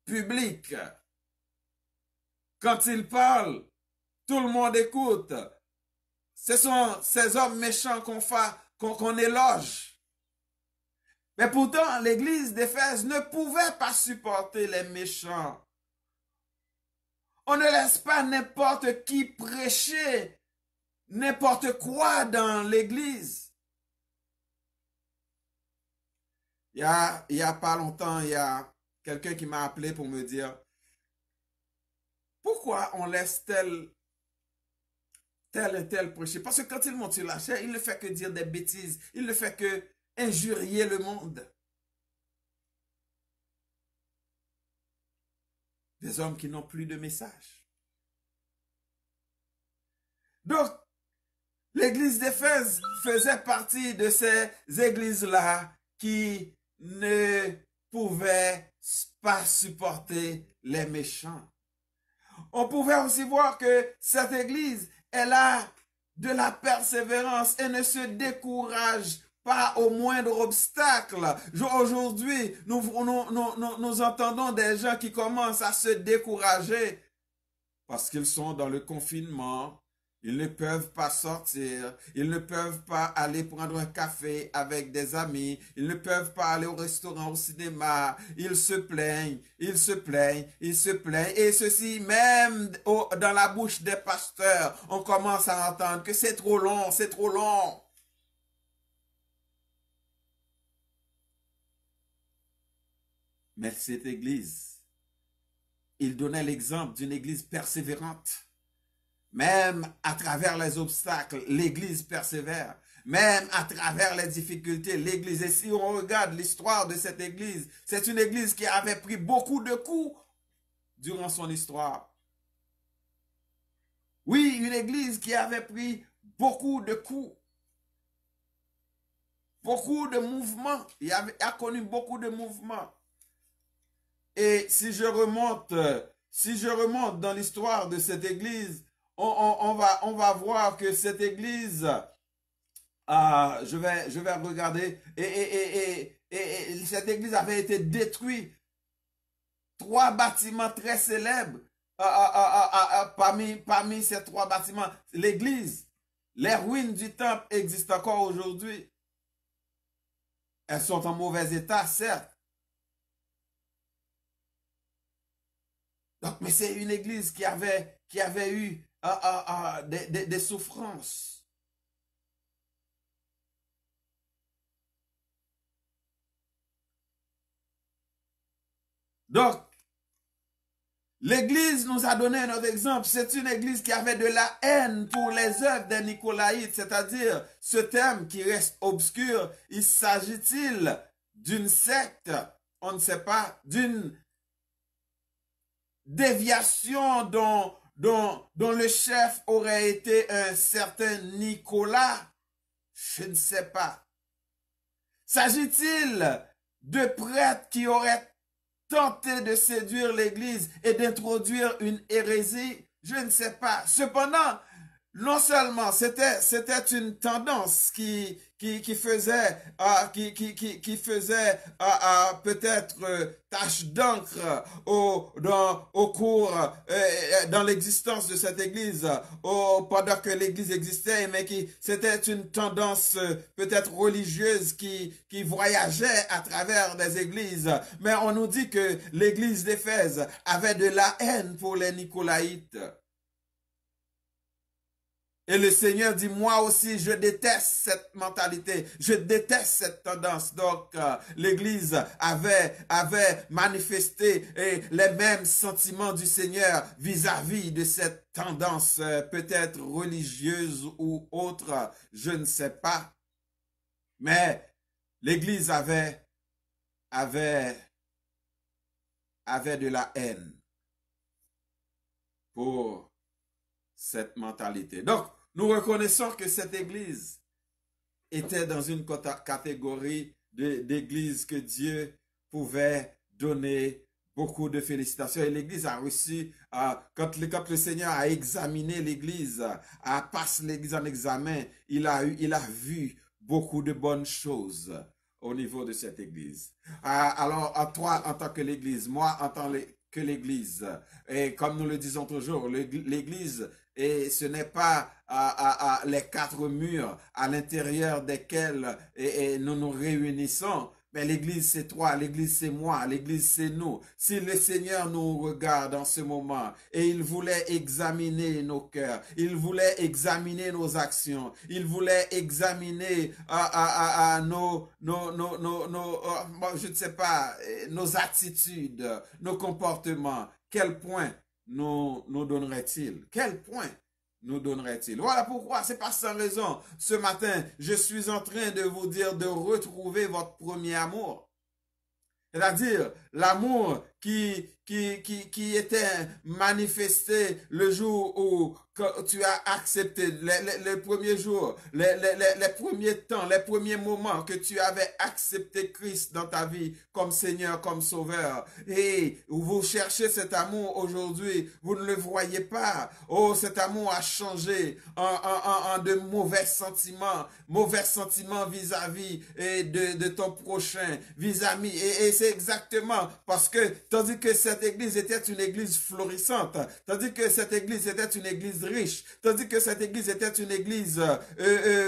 publique. Quand ils parlent, tout le monde écoute. Ce sont ces hommes méchants qu'on éloge. Mais pourtant, l'église d'Éphèse ne pouvait pas supporter les méchants. On ne laisse pas n'importe qui prêcher n'importe quoi dans l'église. Il y a pas longtemps, il y a quelqu'un qui m'a appelé pour me dire: pourquoi on laisse tel et tel prêcher? Parce que quand il monte sur la chair, il ne fait que dire des bêtises. Il ne fait que injurier le monde. Des hommes qui n'ont plus de message. Donc, l'église d'Éphèse faisait partie de ces églises-là qui ne pouvaient pas supporter les méchants. On pouvait aussi voir que cette église, elle a de la persévérance et ne se décourage pas au moindre obstacle. Aujourd'hui, nous entendons des gens qui commencent à se décourager parce qu'ils sont dans le confinement. Ils ne peuvent pas sortir, ils ne peuvent pas aller prendre un café avec des amis, ils ne peuvent pas aller au restaurant, au cinéma, ils se plaignent, ils se plaignent, ils se plaignent. Et ceci, même dans la bouche des pasteurs, on commence à entendre que c'est trop long, c'est trop long. Mais cette église, il donnait l'exemple d'une église persévérante. Même à travers les obstacles, l'Église persévère. Même à travers les difficultés, l'Église. Et si on regarde l'histoire de cette Église, c'est une Église qui avait pris beaucoup de coups durant son histoire. Oui, une Église qui avait pris beaucoup de coups. Beaucoup de mouvements. Il a connu beaucoup de mouvements. Et si je remonte dans l'histoire de cette Église, on va voir que cette église, je vais regarder, et cette église avait été détruite. 3 bâtiments très célèbres parmi ces 3 bâtiments. L'église, les ruines du temple existent encore aujourd'hui. Elles sont en mauvais état, certes. Donc, mais c'est une église qui avait eu des souffrances. Donc, l'église nous a donné un autre exemple. C'est une église qui avait de la haine pour les œuvres des Nicolaïtes, c'est-à-dire ce terme qui reste obscur. Il s'agit-il d'une secte? On ne sait pas, d'une déviation dont dont le chef aurait été un certain Nicolas? Je ne sais pas. S'agit-il de prêtres qui auraient tenté de séduire l'Église et d'introduire une hérésie? Je ne sais pas. Cependant, non seulement c'était une tendance qui faisait peut-être tache d'encre au cours dans l'existence de cette église pendant que l'église existait, mais c'était une tendance peut-être religieuse qui voyageait à travers des églises. Mais on nous dit que l'église d'Éphèse avait de la haine pour les Nicolaïtes. Et le Seigneur dit, moi aussi, je déteste cette mentalité, je déteste cette tendance. Donc, l'Église avait manifesté les mêmes sentiments du Seigneur vis-à-vis de cette tendance peut-être religieuse ou autre, je ne sais pas. Mais l'Église avait de la haine pour cette mentalité. Donc, nous reconnaissons que cette église était dans une catégorie d'église que Dieu pouvait donner beaucoup de félicitations. Et l'église a reçu, quand le Seigneur a examiné l'église, a passé l'église en examen, il a vu beaucoup de bonnes choses au niveau de cette église. Alors, toi, en tant que l'église, moi, en tant que l'église, et comme nous le disons toujours, l'église, et ce n'est pas les quatre murs à l'intérieur desquels nous nous réunissons, mais l'église c'est toi, l'église c'est moi, l'église c'est nous. Si le Seigneur nous regarde en ce moment et il voulait examiner nos cœurs, il voulait examiner nos actions, il voulait examiner je ne sais pas, nos attitudes, nos comportements, quel point nous donnerait-il? Quel point nous donnerait-il? Voilà pourquoi, c'est pas sans raison. Ce matin, je suis en train de vous dire de retrouver votre premier amour. C'est-à-dire l'amour qui était manifesté le jour où tu as accepté, les premiers jours, les premiers temps, les premiers moments que tu avais accepté Christ dans ta vie comme Seigneur, comme Sauveur. Et vous cherchez cet amour aujourd'hui, vous ne le voyez pas. Oh, cet amour a changé en de mauvais sentiments vis-à-vis de ton prochain, vis-à-vis. Et c'est exactement parce que, tandis que cette église était une église florissante, tandis que cette église était une église riche, tandis que cette église était une église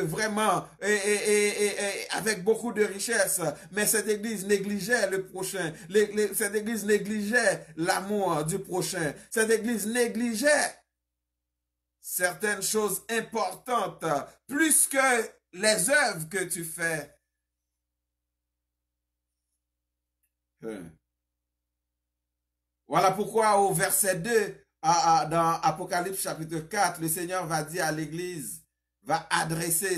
vraiment avec beaucoup de richesse, mais cette église négligeait le prochain, cette église négligeait l'amour du prochain, cette église négligeait certaines choses importantes, plus que les œuvres que tu fais. Voilà pourquoi au verset 2, dans Apocalypse chapitre 4, le Seigneur va dire à l'église, va adresser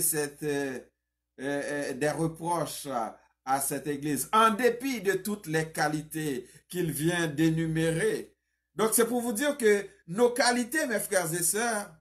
des reproches à cette église, en dépit de toutes les qualités qu'il vient d'énumérer. Donc c'est pour vous dire que nos qualités, mes frères et sœurs,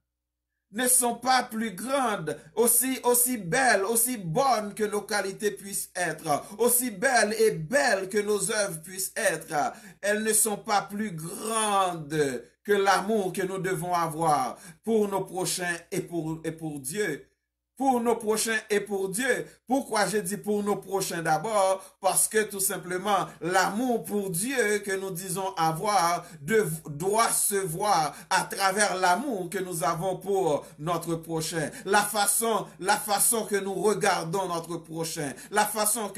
ne sont pas plus grandes, aussi belles, aussi bonnes que nos qualités puissent être, aussi belles et belles que nos œuvres puissent être. Elles ne sont pas plus grandes que l'amour que nous devons avoir pour nos prochains et pour Dieu. Pour nos prochains et pour Dieu. Pourquoi je dis pour nos prochains d'abord? Parce que tout simplement, l'amour pour Dieu que nous disons avoir doit se voir à travers l'amour que nous avons pour notre prochain. La façon que nous regardons notre prochain. La façon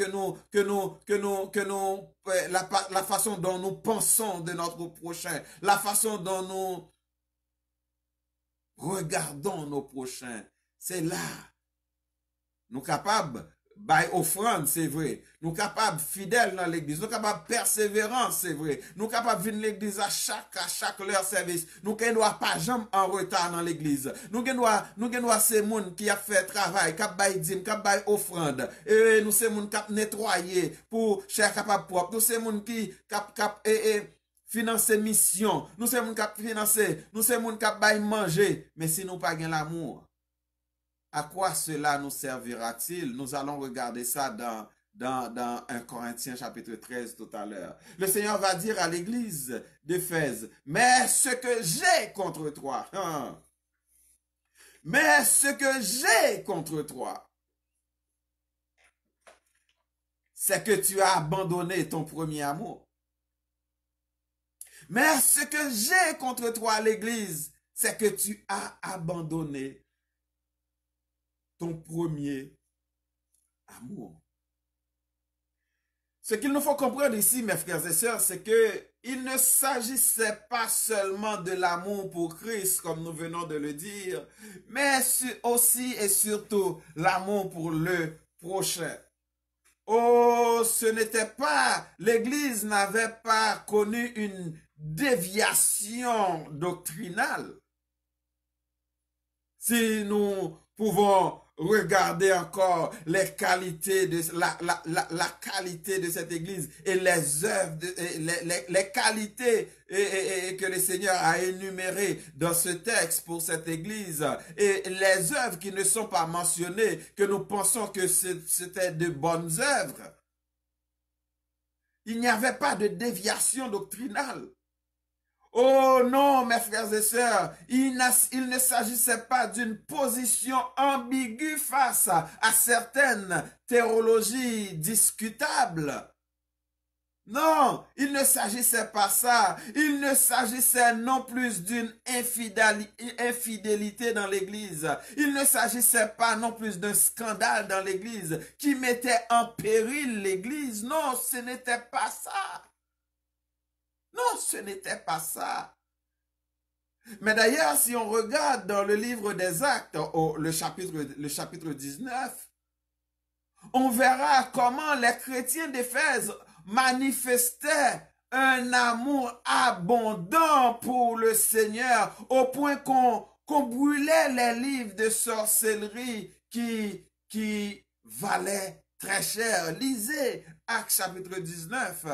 la façon dont nous pensons de notre prochain. La façon dont nous regardons nos prochains. C'est là. Nous capables by offrande, c'est vrai. Nous capables fidèles dans l'église. Nous capables persévérance, c'est vrai. Nous capables venir l'église à chaque leur service. Nous ne doit pas jamais en retard dans l'église. Nous doit ces moun qui a fait travail, qui a bail dîme, qui a bail offrande. Et nous ces moun qui a nettoyé pour cher capable propre. Nous ces moun qui financer mission, nous c'est moun k'ap financer, nous c'est moun k'ap bay manger, mais si nous pas gen l'amour, à quoi cela nous servira-t-il? Nous allons regarder ça dans 1 Corinthiens chapitre 13 tout à l'heure. Le Seigneur va dire à l'église d'Éphèse, mais ce que j'ai contre toi, mais ce que j'ai contre toi, c'est que tu as abandonné ton premier amour. Mais ce que j'ai contre toi, l'église, c'est que tu as abandonné ton premier amour. Ce qu'il nous faut comprendre ici, mes frères et sœurs, c'est que il ne s'agissait pas seulement de l'amour pour Christ, comme nous venons de le dire, mais aussi et surtout l'amour pour le prochain. Oh, ce n'était pas, l'Église n'avait pas connu une déviation doctrinale. Si nous pouvons regarder encore les qualités de la qualité de cette église et les œuvres, les qualités que le Seigneur a énumérées dans ce texte pour cette église et les œuvres qui ne sont pas mentionnées, que nous pensons que c'était de bonnes œuvres. Il n'y avait pas de déviation doctrinale. Oh non, mes frères et sœurs, il ne s'agissait pas d'une position ambiguë face à certaines théologies discutables. Non, il ne s'agissait pas ça. Il ne s'agissait non plus d'une infidélité dans l'église. Il ne s'agissait pas non plus d'un scandale dans l'église qui mettait en péril l'église. Non, ce n'était pas ça. Non, ce n'était pas ça. Mais d'ailleurs, si on regarde dans le livre des Actes, le chapitre 19, on verra comment les chrétiens d'Éphèse manifestaient un amour abondant pour le Seigneur, au point qu'on brûlait les livres de sorcellerie qui valaient très cher. Lisez Actes chapitre 19.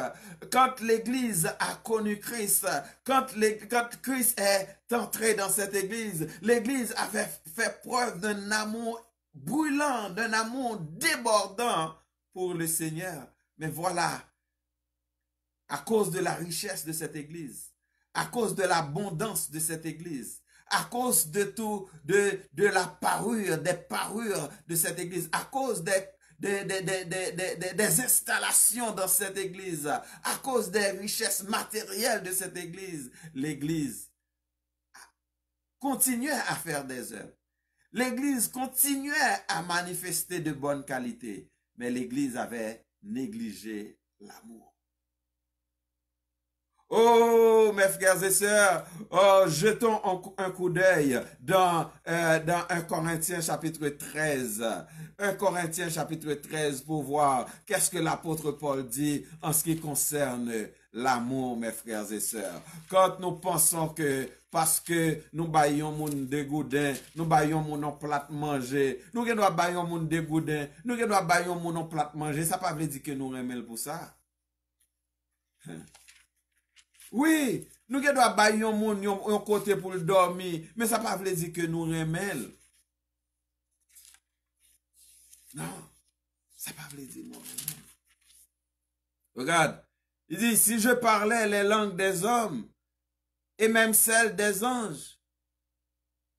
Quand l'Église a connu Christ, quand Christ est entré dans cette Église, l'Église avait fait preuve d'un amour brûlant, d'un amour débordant pour le Seigneur. Mais voilà, à cause de la richesse de cette Église, à cause de l'abondance de cette Église, à cause de tout, de la parure, des parures de cette Église, à cause des installations dans cette église, à cause des richesses matérielles de cette église, l'église continuait à faire des œuvres. L'église continuait à manifester de bonnes qualités, mais l'église avait négligé l'amour. Oh, mes frères et sœurs, oh, jetons un coup d'œil dans 1 Corinthiens chapitre 13. 1 Corinthiens chapitre 13 pour voir qu'est-ce que l'apôtre Paul dit en ce qui concerne l'amour, mes frères et sœurs. Quand nous pensons que parce que nous baillons moun dégoudin, nous baillons moun plat manger, nous doit baillons moun dégoudin, nous doit baillons moun plat manger, ça pas veut dire que nous aimons pour ça. Oui, nous doit baillons moun yon côté pour dormir, mais ça pas veut dire que nous aimons. Non, ça pas veut dire nous aimons. Regarde, il dit, si je parlais les langues des hommes, et même celles des anges,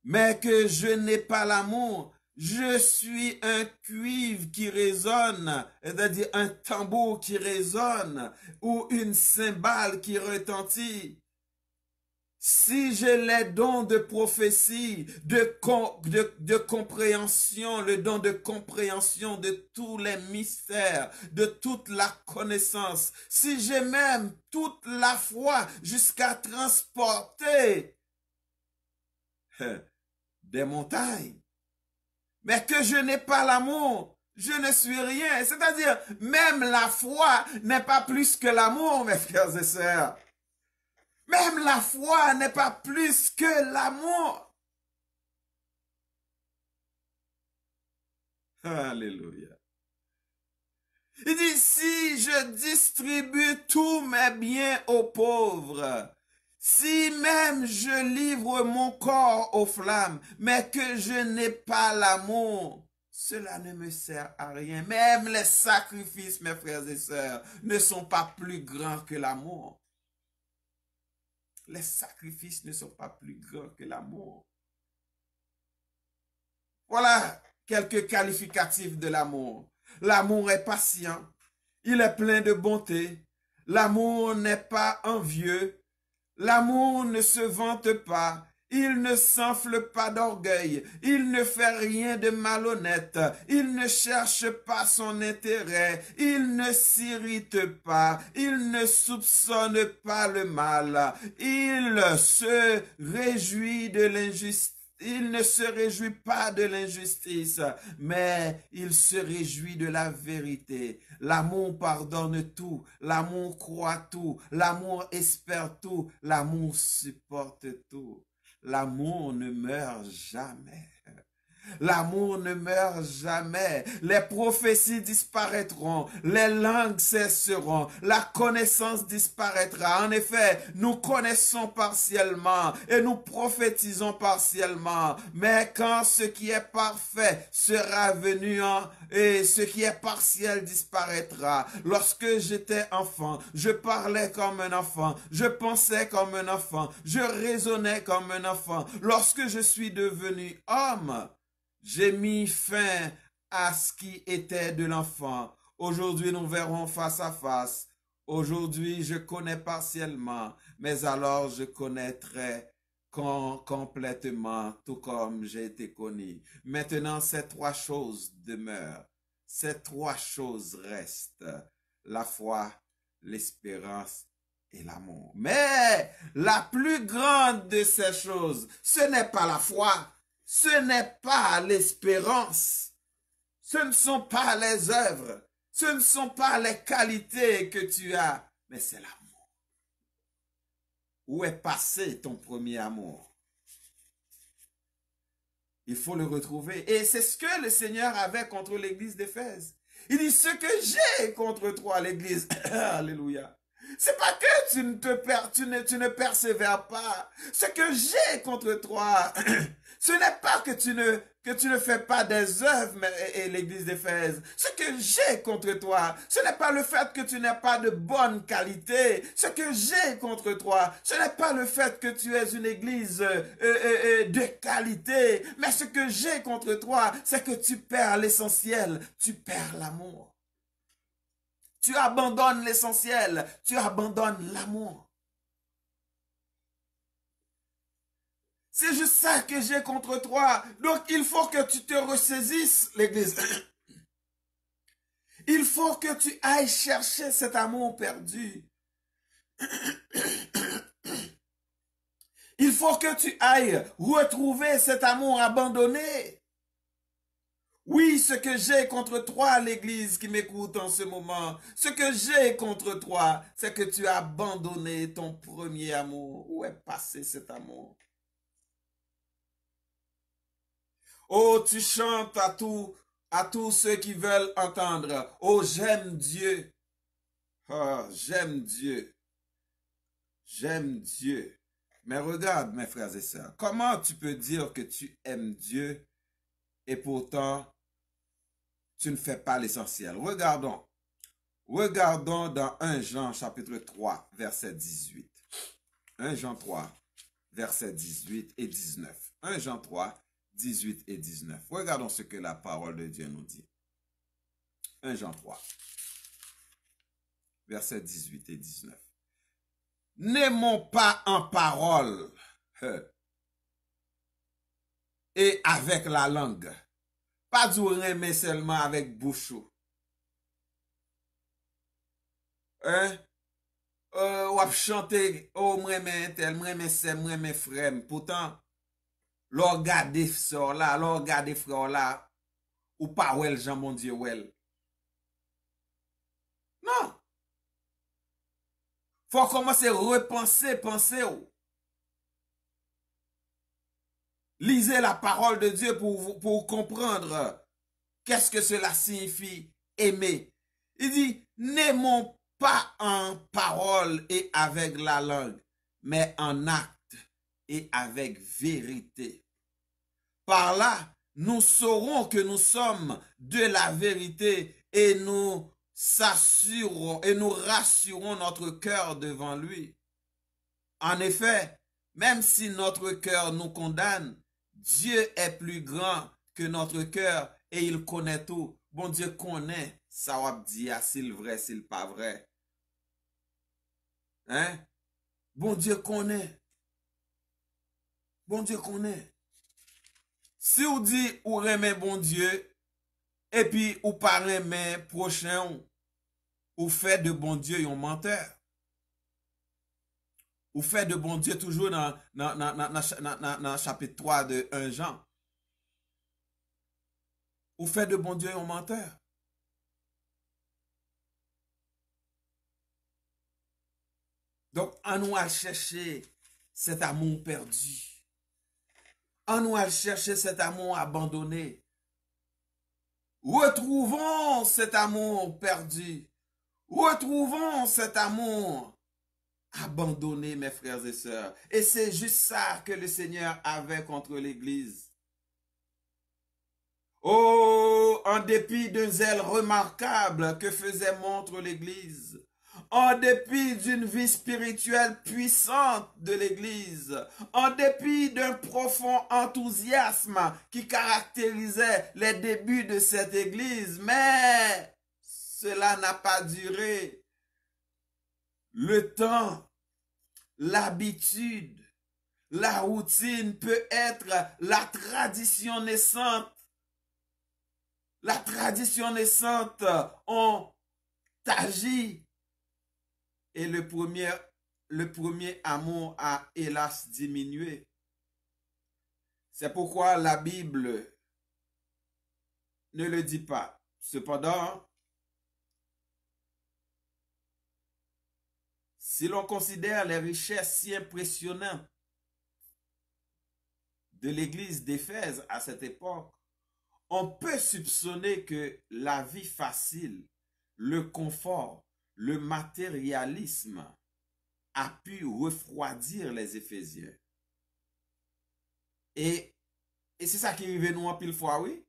mais que je n'ai pas l'amour, je suis un cuivre qui résonne, c'est-à-dire un tambour qui résonne, ou une cymbale qui retentit. Si j'ai les dons de prophétie, de compréhension, le don de compréhension de tous les mystères, de toute la connaissance, si j'ai même toute la foi jusqu'à transporter des montagnes, mais que je n'ai pas l'amour, je ne suis rien. C'est-à-dire, même la foi n'est pas plus que l'amour, mes frères et sœurs. Même la foi n'est pas plus que l'amour. Alléluia. Il dit, si je je distribue tous mes biens aux pauvres, si même je livre mon corps aux flammes, mais que je n'ai pas l'amour, cela ne me sert à rien. Même les sacrifices, mes frères et sœurs, ne sont pas plus grands que l'amour. Les sacrifices ne sont pas plus grands que l'amour. Voilà quelques qualificatifs de l'amour. L'amour est patient. Il est plein de bonté. L'amour n'est pas envieux. L'amour ne se vante pas. Il ne s'enfle pas d'orgueil. Il ne fait rien de malhonnête. Il ne cherche pas son intérêt. Il ne s'irrite pas. Il ne soupçonne pas le mal. Il se réjouit de l'injustice. Il ne se réjouit pas de l'injustice, mais il se réjouit de la vérité. L'amour pardonne tout, l'amour croit tout, l'amour espère tout, l'amour supporte tout. L'amour ne meurt jamais. L'amour ne meurt jamais. Les prophéties disparaîtront. Les langues cesseront. La connaissance disparaîtra. En effet, nous connaissons partiellement et nous prophétisons partiellement. Mais quand ce qui est parfait sera venu et ce qui est partiel disparaîtra. Lorsque j'étais enfant, je parlais comme un enfant. Je pensais comme un enfant. Je raisonnais comme un enfant. Lorsque je suis devenu homme, j'ai mis fin à ce qui était de l'enfant. Aujourd'hui, nous verrons face à face. Aujourd'hui, je connais partiellement, mais alors je connaîtrai complètement, tout comme j'ai été connu. Maintenant, ces trois choses demeurent. Ces trois choses restent. La foi, l'espérance et l'amour. Mais la plus grande de ces choses, ce n'est pas la foi. Ce n'est pas l'espérance, ce ne sont pas les œuvres, ce ne sont pas les qualités que tu as, mais c'est l'amour. Où est passé ton premier amour? Il faut le retrouver. Et c'est ce que le Seigneur avait contre l'église d'Éphèse. Il dit, ce que j'ai contre toi, l'église, alléluia. C'est pas que tu ne persévères pas. Ce que j'ai contre toi, ce n'est pas que tu ne fais pas des œuvres, et l'église d'Éphèse. Ce que j'ai contre toi, ce n'est pas le fait que tu n'aies pas de bonne qualité. Ce que j'ai contre toi, ce n'est pas le fait que tu es une église de qualité. Mais ce que j'ai contre toi, c'est que tu perds l'essentiel. Tu perds l'amour. Tu abandonnes l'essentiel, tu abandonnes l'amour. C'est juste ça que j'ai contre toi. Donc il faut que tu te ressaisisses, l'église. Il faut que tu ailles chercher cet amour perdu. Il faut que tu ailles retrouver cet amour abandonné. Oui, ce que j'ai contre toi, l'église qui m'écoute en ce moment, ce que j'ai contre toi, c'est que tu as abandonné ton premier amour. Où est passé cet amour? Oh, tu chantes à tous ceux qui veulent entendre. Oh, j'aime Dieu. Oh, j'aime Dieu. J'aime Dieu. Mais regarde, mes frères et sœurs, comment tu peux dire que tu aimes Dieu et pourtant tu ne fais pas l'essentiel? Regardons dans 1 Jean chapitre 3, verset 18. 1 Jean 3, verset 18 et 19. 1 Jean 3, 18 et 19. Regardons ce que la parole de Dieu nous dit. 1 Jean 3, verset 18 et 19. N'aimons pas en parole et avec la langue. Pas du aimer seulement avec bouche. Hein? Ou ap chante, oh m'reme tel, m'reme se, m'reme frère. Pourtant, l'on gade sor là, l'on gade frère là, ou pas wel, Jean mon Dieu wel. Non. Faut commencer à repenser, penser. Lisez la parole de Dieu pour comprendre qu'est-ce que cela signifie aimer. Il dit, n'aimons pas en parole et avec la langue, mais en acte et avec vérité. Par là, nous saurons que nous sommes de la vérité et nous rassurons notre cœur devant lui. En effet, même si notre cœur nous condamne, Dieu est plus grand que notre cœur et il connaît tout. Bon Dieu connaît ça va dire s'il vrai, s'il pas vrai. Hein? Bon Dieu connaît. Bon Dieu connaît. Si vous dites ou remet bon Dieu, et puis ou pas remet prochain, ou fait de bon Dieu un menteur. Ou fait de bon Dieu toujours dans chapitre 3 de 1 Jean. Ou fait de bon Dieu un menteur. Donc, on nous a cherché cet amour perdu. On nous a cherché cet amour abandonné. Retrouvons cet amour perdu. Retrouvons cet amour abandonné, mes frères et sœurs. Et c'est juste ça que le Seigneur avait contre l'Église. Oh, en dépit d'un zèle remarquable que faisait montre l'Église, en dépit d'une vie spirituelle puissante de l'Église, en dépit d'un profond enthousiasme qui caractérisait les débuts de cette Église, mais cela n'a pas duré. Le temps, l'habitude, la routine peut être la tradition naissante. La tradition naissante ont agi et le premier amour a hélas diminué. C'est pourquoi la Bible ne le dit pas. Cependant, si l'on considère les richesses si impressionnantes de l'église d'Éphèse à cette époque, on peut soupçonner que la vie facile, le confort, le matérialisme a pu refroidir les Éphésiens. Et c'est ça qui arrive nous en pile fois, oui.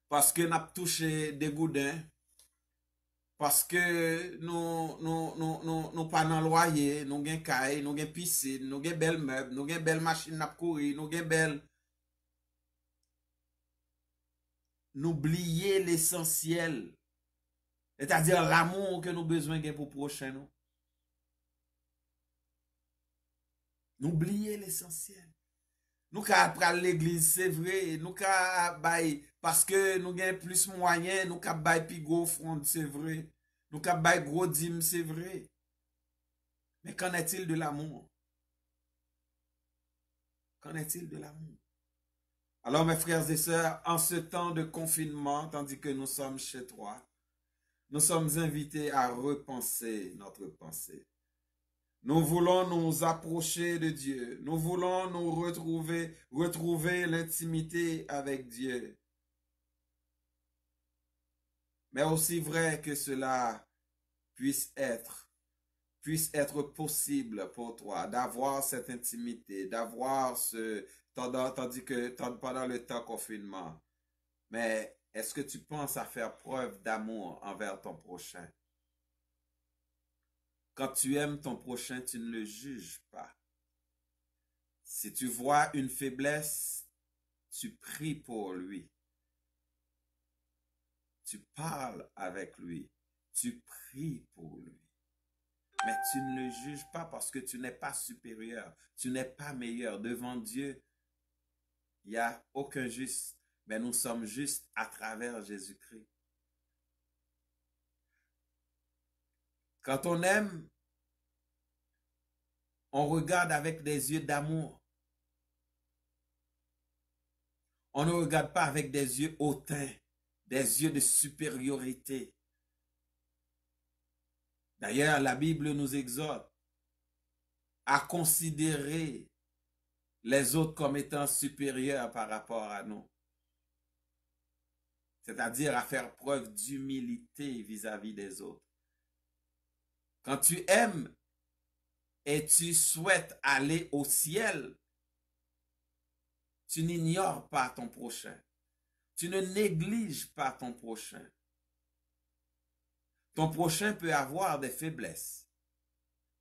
Parce que nous avons touché des goudins. Parce que nous pas dans loyer, nous avons caille, nous avons piscine, nous avons belles meubles, nous avons belles machines à courir, nous avons belles. N'oubliez l'essentiel. C'est-à-dire l'amour que nous avons besoin pour le prochain. Nous. N'oubliez l'essentiel. Nous avons l'église, c'est vrai. Nous avons parce que nous avons plus de moyens, nous avons plus gros front, c'est vrai. Nous avons gros dîmes, c'est vrai. Mais qu'en est-il de l'amour? Qu'en est-il de l'amour? Alors, mes frères et sœurs, en ce temps de confinement, tandis que nous sommes chez toi, nous sommes invités à repenser notre pensée. Nous voulons nous approcher de Dieu. Nous voulons nous retrouver l'intimité avec Dieu. Mais aussi vrai que cela puisse être possible pour toi d'avoir cette intimité, d'avoir tandis que pendant le temps confinement. Mais est-ce que tu penses à faire preuve d'amour envers ton prochain? Quand tu aimes ton prochain, tu ne le juges pas. Si tu vois une faiblesse, tu pries pour lui. Tu parles avec lui. Tu pries pour lui. Mais tu ne le juges pas parce que tu n'es pas supérieur. Tu n'es pas meilleur. Devant Dieu, il n'y a aucun juste. Mais nous sommes justes à travers Jésus-Christ. Quand on aime, on regarde avec des yeux d'amour. On ne regarde pas avec des yeux hautains, des yeux de supériorité. D'ailleurs, la Bible nous exhorte à considérer les autres comme étant supérieurs par rapport à nous. c'est-à-dire à faire preuve d'humilité vis-à-vis des autres. Quand tu aimes et tu souhaites aller au ciel, tu n'ignores pas ton prochain. Tu ne négliges pas ton prochain. Ton prochain peut avoir des faiblesses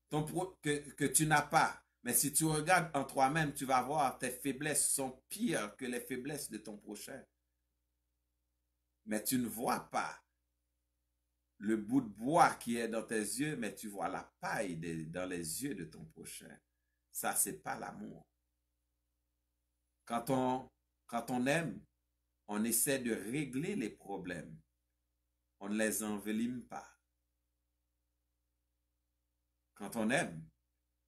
que tu n'as pas. Mais si tu regardes en toi-même, tu vas voir tes faiblesses sont pires que les faiblesses de ton prochain. Mais tu ne vois pas le bout de bois qui est dans tes yeux, mais tu vois la paille dans les yeux de ton prochain. Ça, c'est pas l'amour. Quand on aime, on essaie de régler les problèmes. On ne les envenime pas. Quand on aime,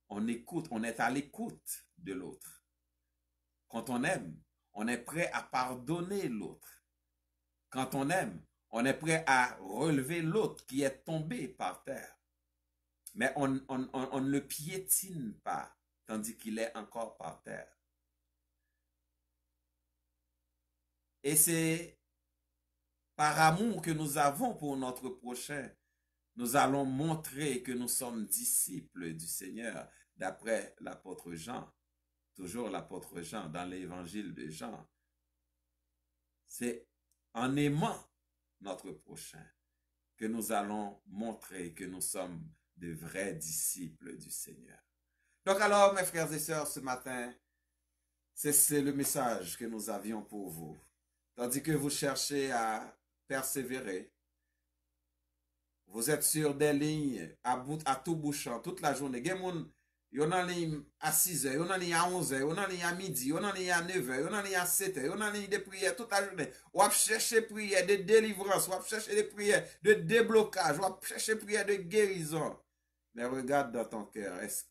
on écoute, on est à l'écoute de l'autre. Quand on aime, on est prêt à pardonner l'autre. Quand on aime, on est prêt à relever l'autre qui est tombé par terre. Mais on ne le piétine pas, tandis qu'il est encore par terre. Et c'est par amour que nous avons pour notre prochain, nous allons montrer que nous sommes disciples du Seigneur, d'après l'apôtre Jean, toujours l'apôtre Jean, dans l'évangile de Jean. C'est en aimant notre prochain que nous allons montrer que nous sommes de vrais disciples du Seigneur. Donc alors, mes frères et sœurs, ce matin, c'est le message que nous avions pour vous. Tandis que vous cherchez à persévérer, vous êtes sur des lignes à tout bouchant toute la journée. Il y en a ligne à 6 heures, il y en a ligne à 11 heures, il y en a ligne à midi, il y en a ligne à 9 heures, il y en a ligne à 7 heures, il y en a ligne de prière toute la journée. On va chercher prière de délivrance, on va chercher des prières de déblocage, on va chercher prière de guérison. Mais regarde dans ton cœur, est-ce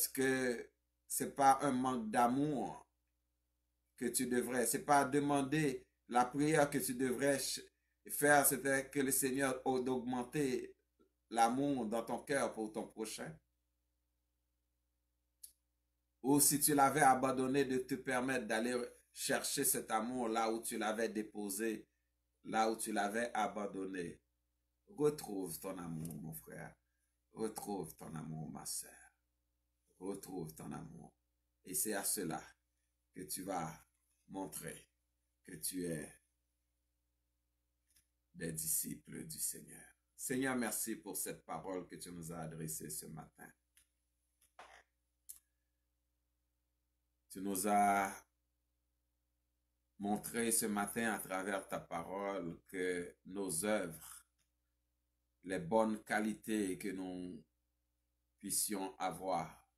que c'est pas un manque d'amour que tu devrais, c'est pas demander la prière que tu devrais faire, c'était que le Seigneur ait d'augmenter l'amour dans ton cœur pour ton prochain. Ou si tu l'avais abandonné, de te permettre d'aller chercher cet amour là où tu l'avais déposé, là où tu l'avais abandonné. Retrouve ton amour, mon frère. Retrouve ton amour, ma sœur. Retrouve ton amour. Et c'est à cela que tu vas montrer que tu es des disciples du Seigneur. Seigneur, merci pour cette parole que tu nous as adressée ce matin. Tu nous as montré ce matin à travers ta parole que nos œuvres, les bonnes qualités que nous puissions avoir,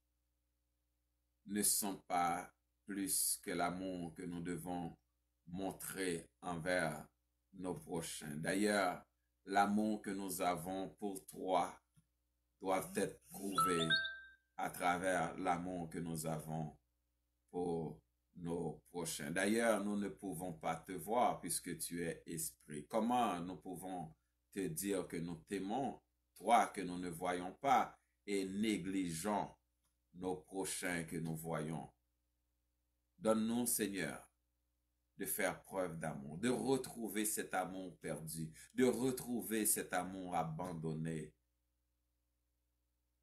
ne sont pas plus que l'amour que nous devons montrer envers nos prochains. D'ailleurs, l'amour que nous avons pour toi doit être prouvé à travers l'amour que nous avons pour nos prochains. D'ailleurs, nous ne pouvons pas te voir puisque tu es esprit. Comment nous pouvons te dire que nous t'aimons, toi que nous ne voyons pas, et négligeons nos prochains que nous voyons? Donne-nous, Seigneur, de faire preuve d'amour, de retrouver cet amour perdu, de retrouver cet amour abandonné,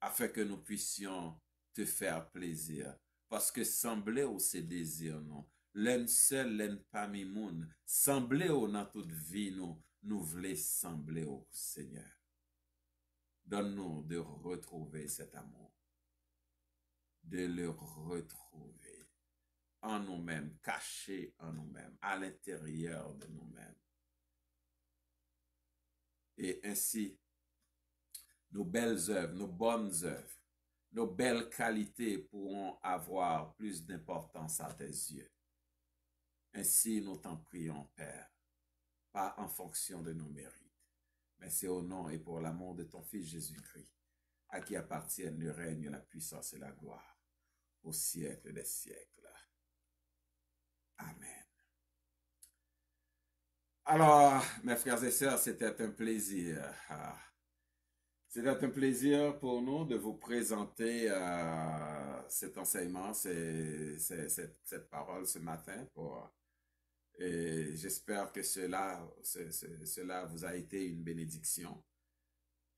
afin que nous puissions te faire plaisir. Parce que semblez au ses désirs, non. L'un seul, l'un parmi moun, semblez au dans toute vie, nous voulons sembler au Seigneur. Donne-nous de retrouver cet amour, de le retrouver en nous-mêmes, caché en nous-mêmes, à l'intérieur de nous-mêmes. Et ainsi, nos belles œuvres, nos bonnes œuvres, nos belles qualités pourront avoir plus d'importance à tes yeux. Ainsi, nous t'en prions, Père, pas en fonction de nos mérites, mais c'est au nom et pour l'amour de ton Fils Jésus-Christ, à qui appartiennent le règne, la puissance et la gloire, au siècle des siècles. Amen. Alors, mes frères et sœurs, c'était un plaisir. C'était un plaisir pour nous de vous présenter cet enseignement, cette parole ce matin pour Et j'espère que cela vous a été une bénédiction.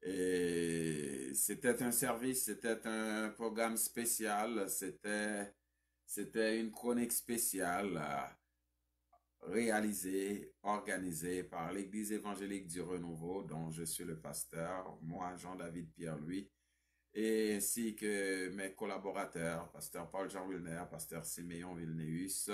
Et c'était un service, c'était un programme spécial, c'était une chronique spéciale réalisée, organisée par l'Église évangélique du Renouveau, dont je suis le pasteur, moi, Jean-David Pierre-Louis, et ainsi que mes collaborateurs, pasteur Paul-Jean Wilner, pasteur Siméon Vilneus.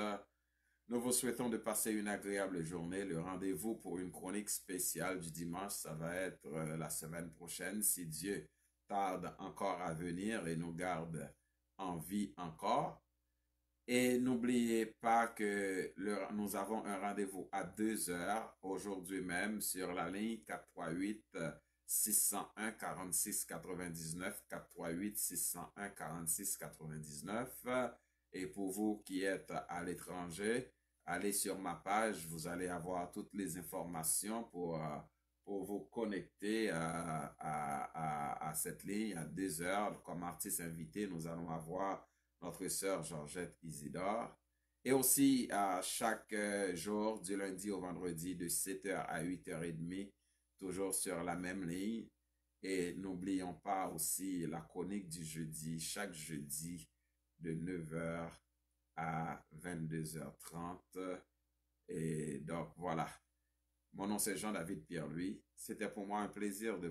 Nous vous souhaitons de passer une agréable journée. Le rendez-vous pour une chronique spéciale du dimanche, ça va être la semaine prochaine, si Dieu tarde encore à venir et nous garde en vie encore. Et n'oubliez pas que nous avons un rendez-vous à 2 heures aujourd'hui même sur la ligne 438 601 46 99, 438 601 46 99. Et pour vous qui êtes à l'étranger, allez sur ma page, vous allez avoir toutes les informations pour vous connecter à cette ligne à 2 heures. Comme artiste invité, nous allons avoir notre sœur Georgette Isidore. Et aussi à chaque jour, du lundi au vendredi, de 7h à 8h30, toujours sur la même ligne. Et n'oublions pas aussi la chronique du jeudi, chaque jeudi, de 9h à 22h30. Et donc, voilà. Mon nom, c'est Jean-David Pierre-Louis. C'était pour moi un plaisir de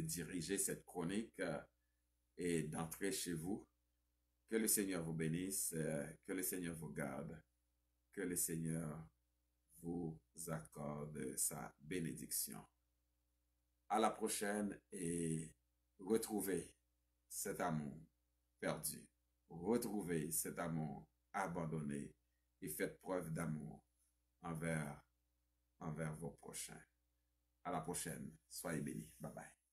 diriger cette chronique et d'entrer chez vous. Que le Seigneur vous bénisse, que le Seigneur vous garde, que le Seigneur vous accorde sa bénédiction. À la prochaine et retrouvez cet amour perdu. Retrouvez cet amour abandonné et faites preuve d'amour envers vos prochains. À la prochaine. Soyez bénis. Bye bye.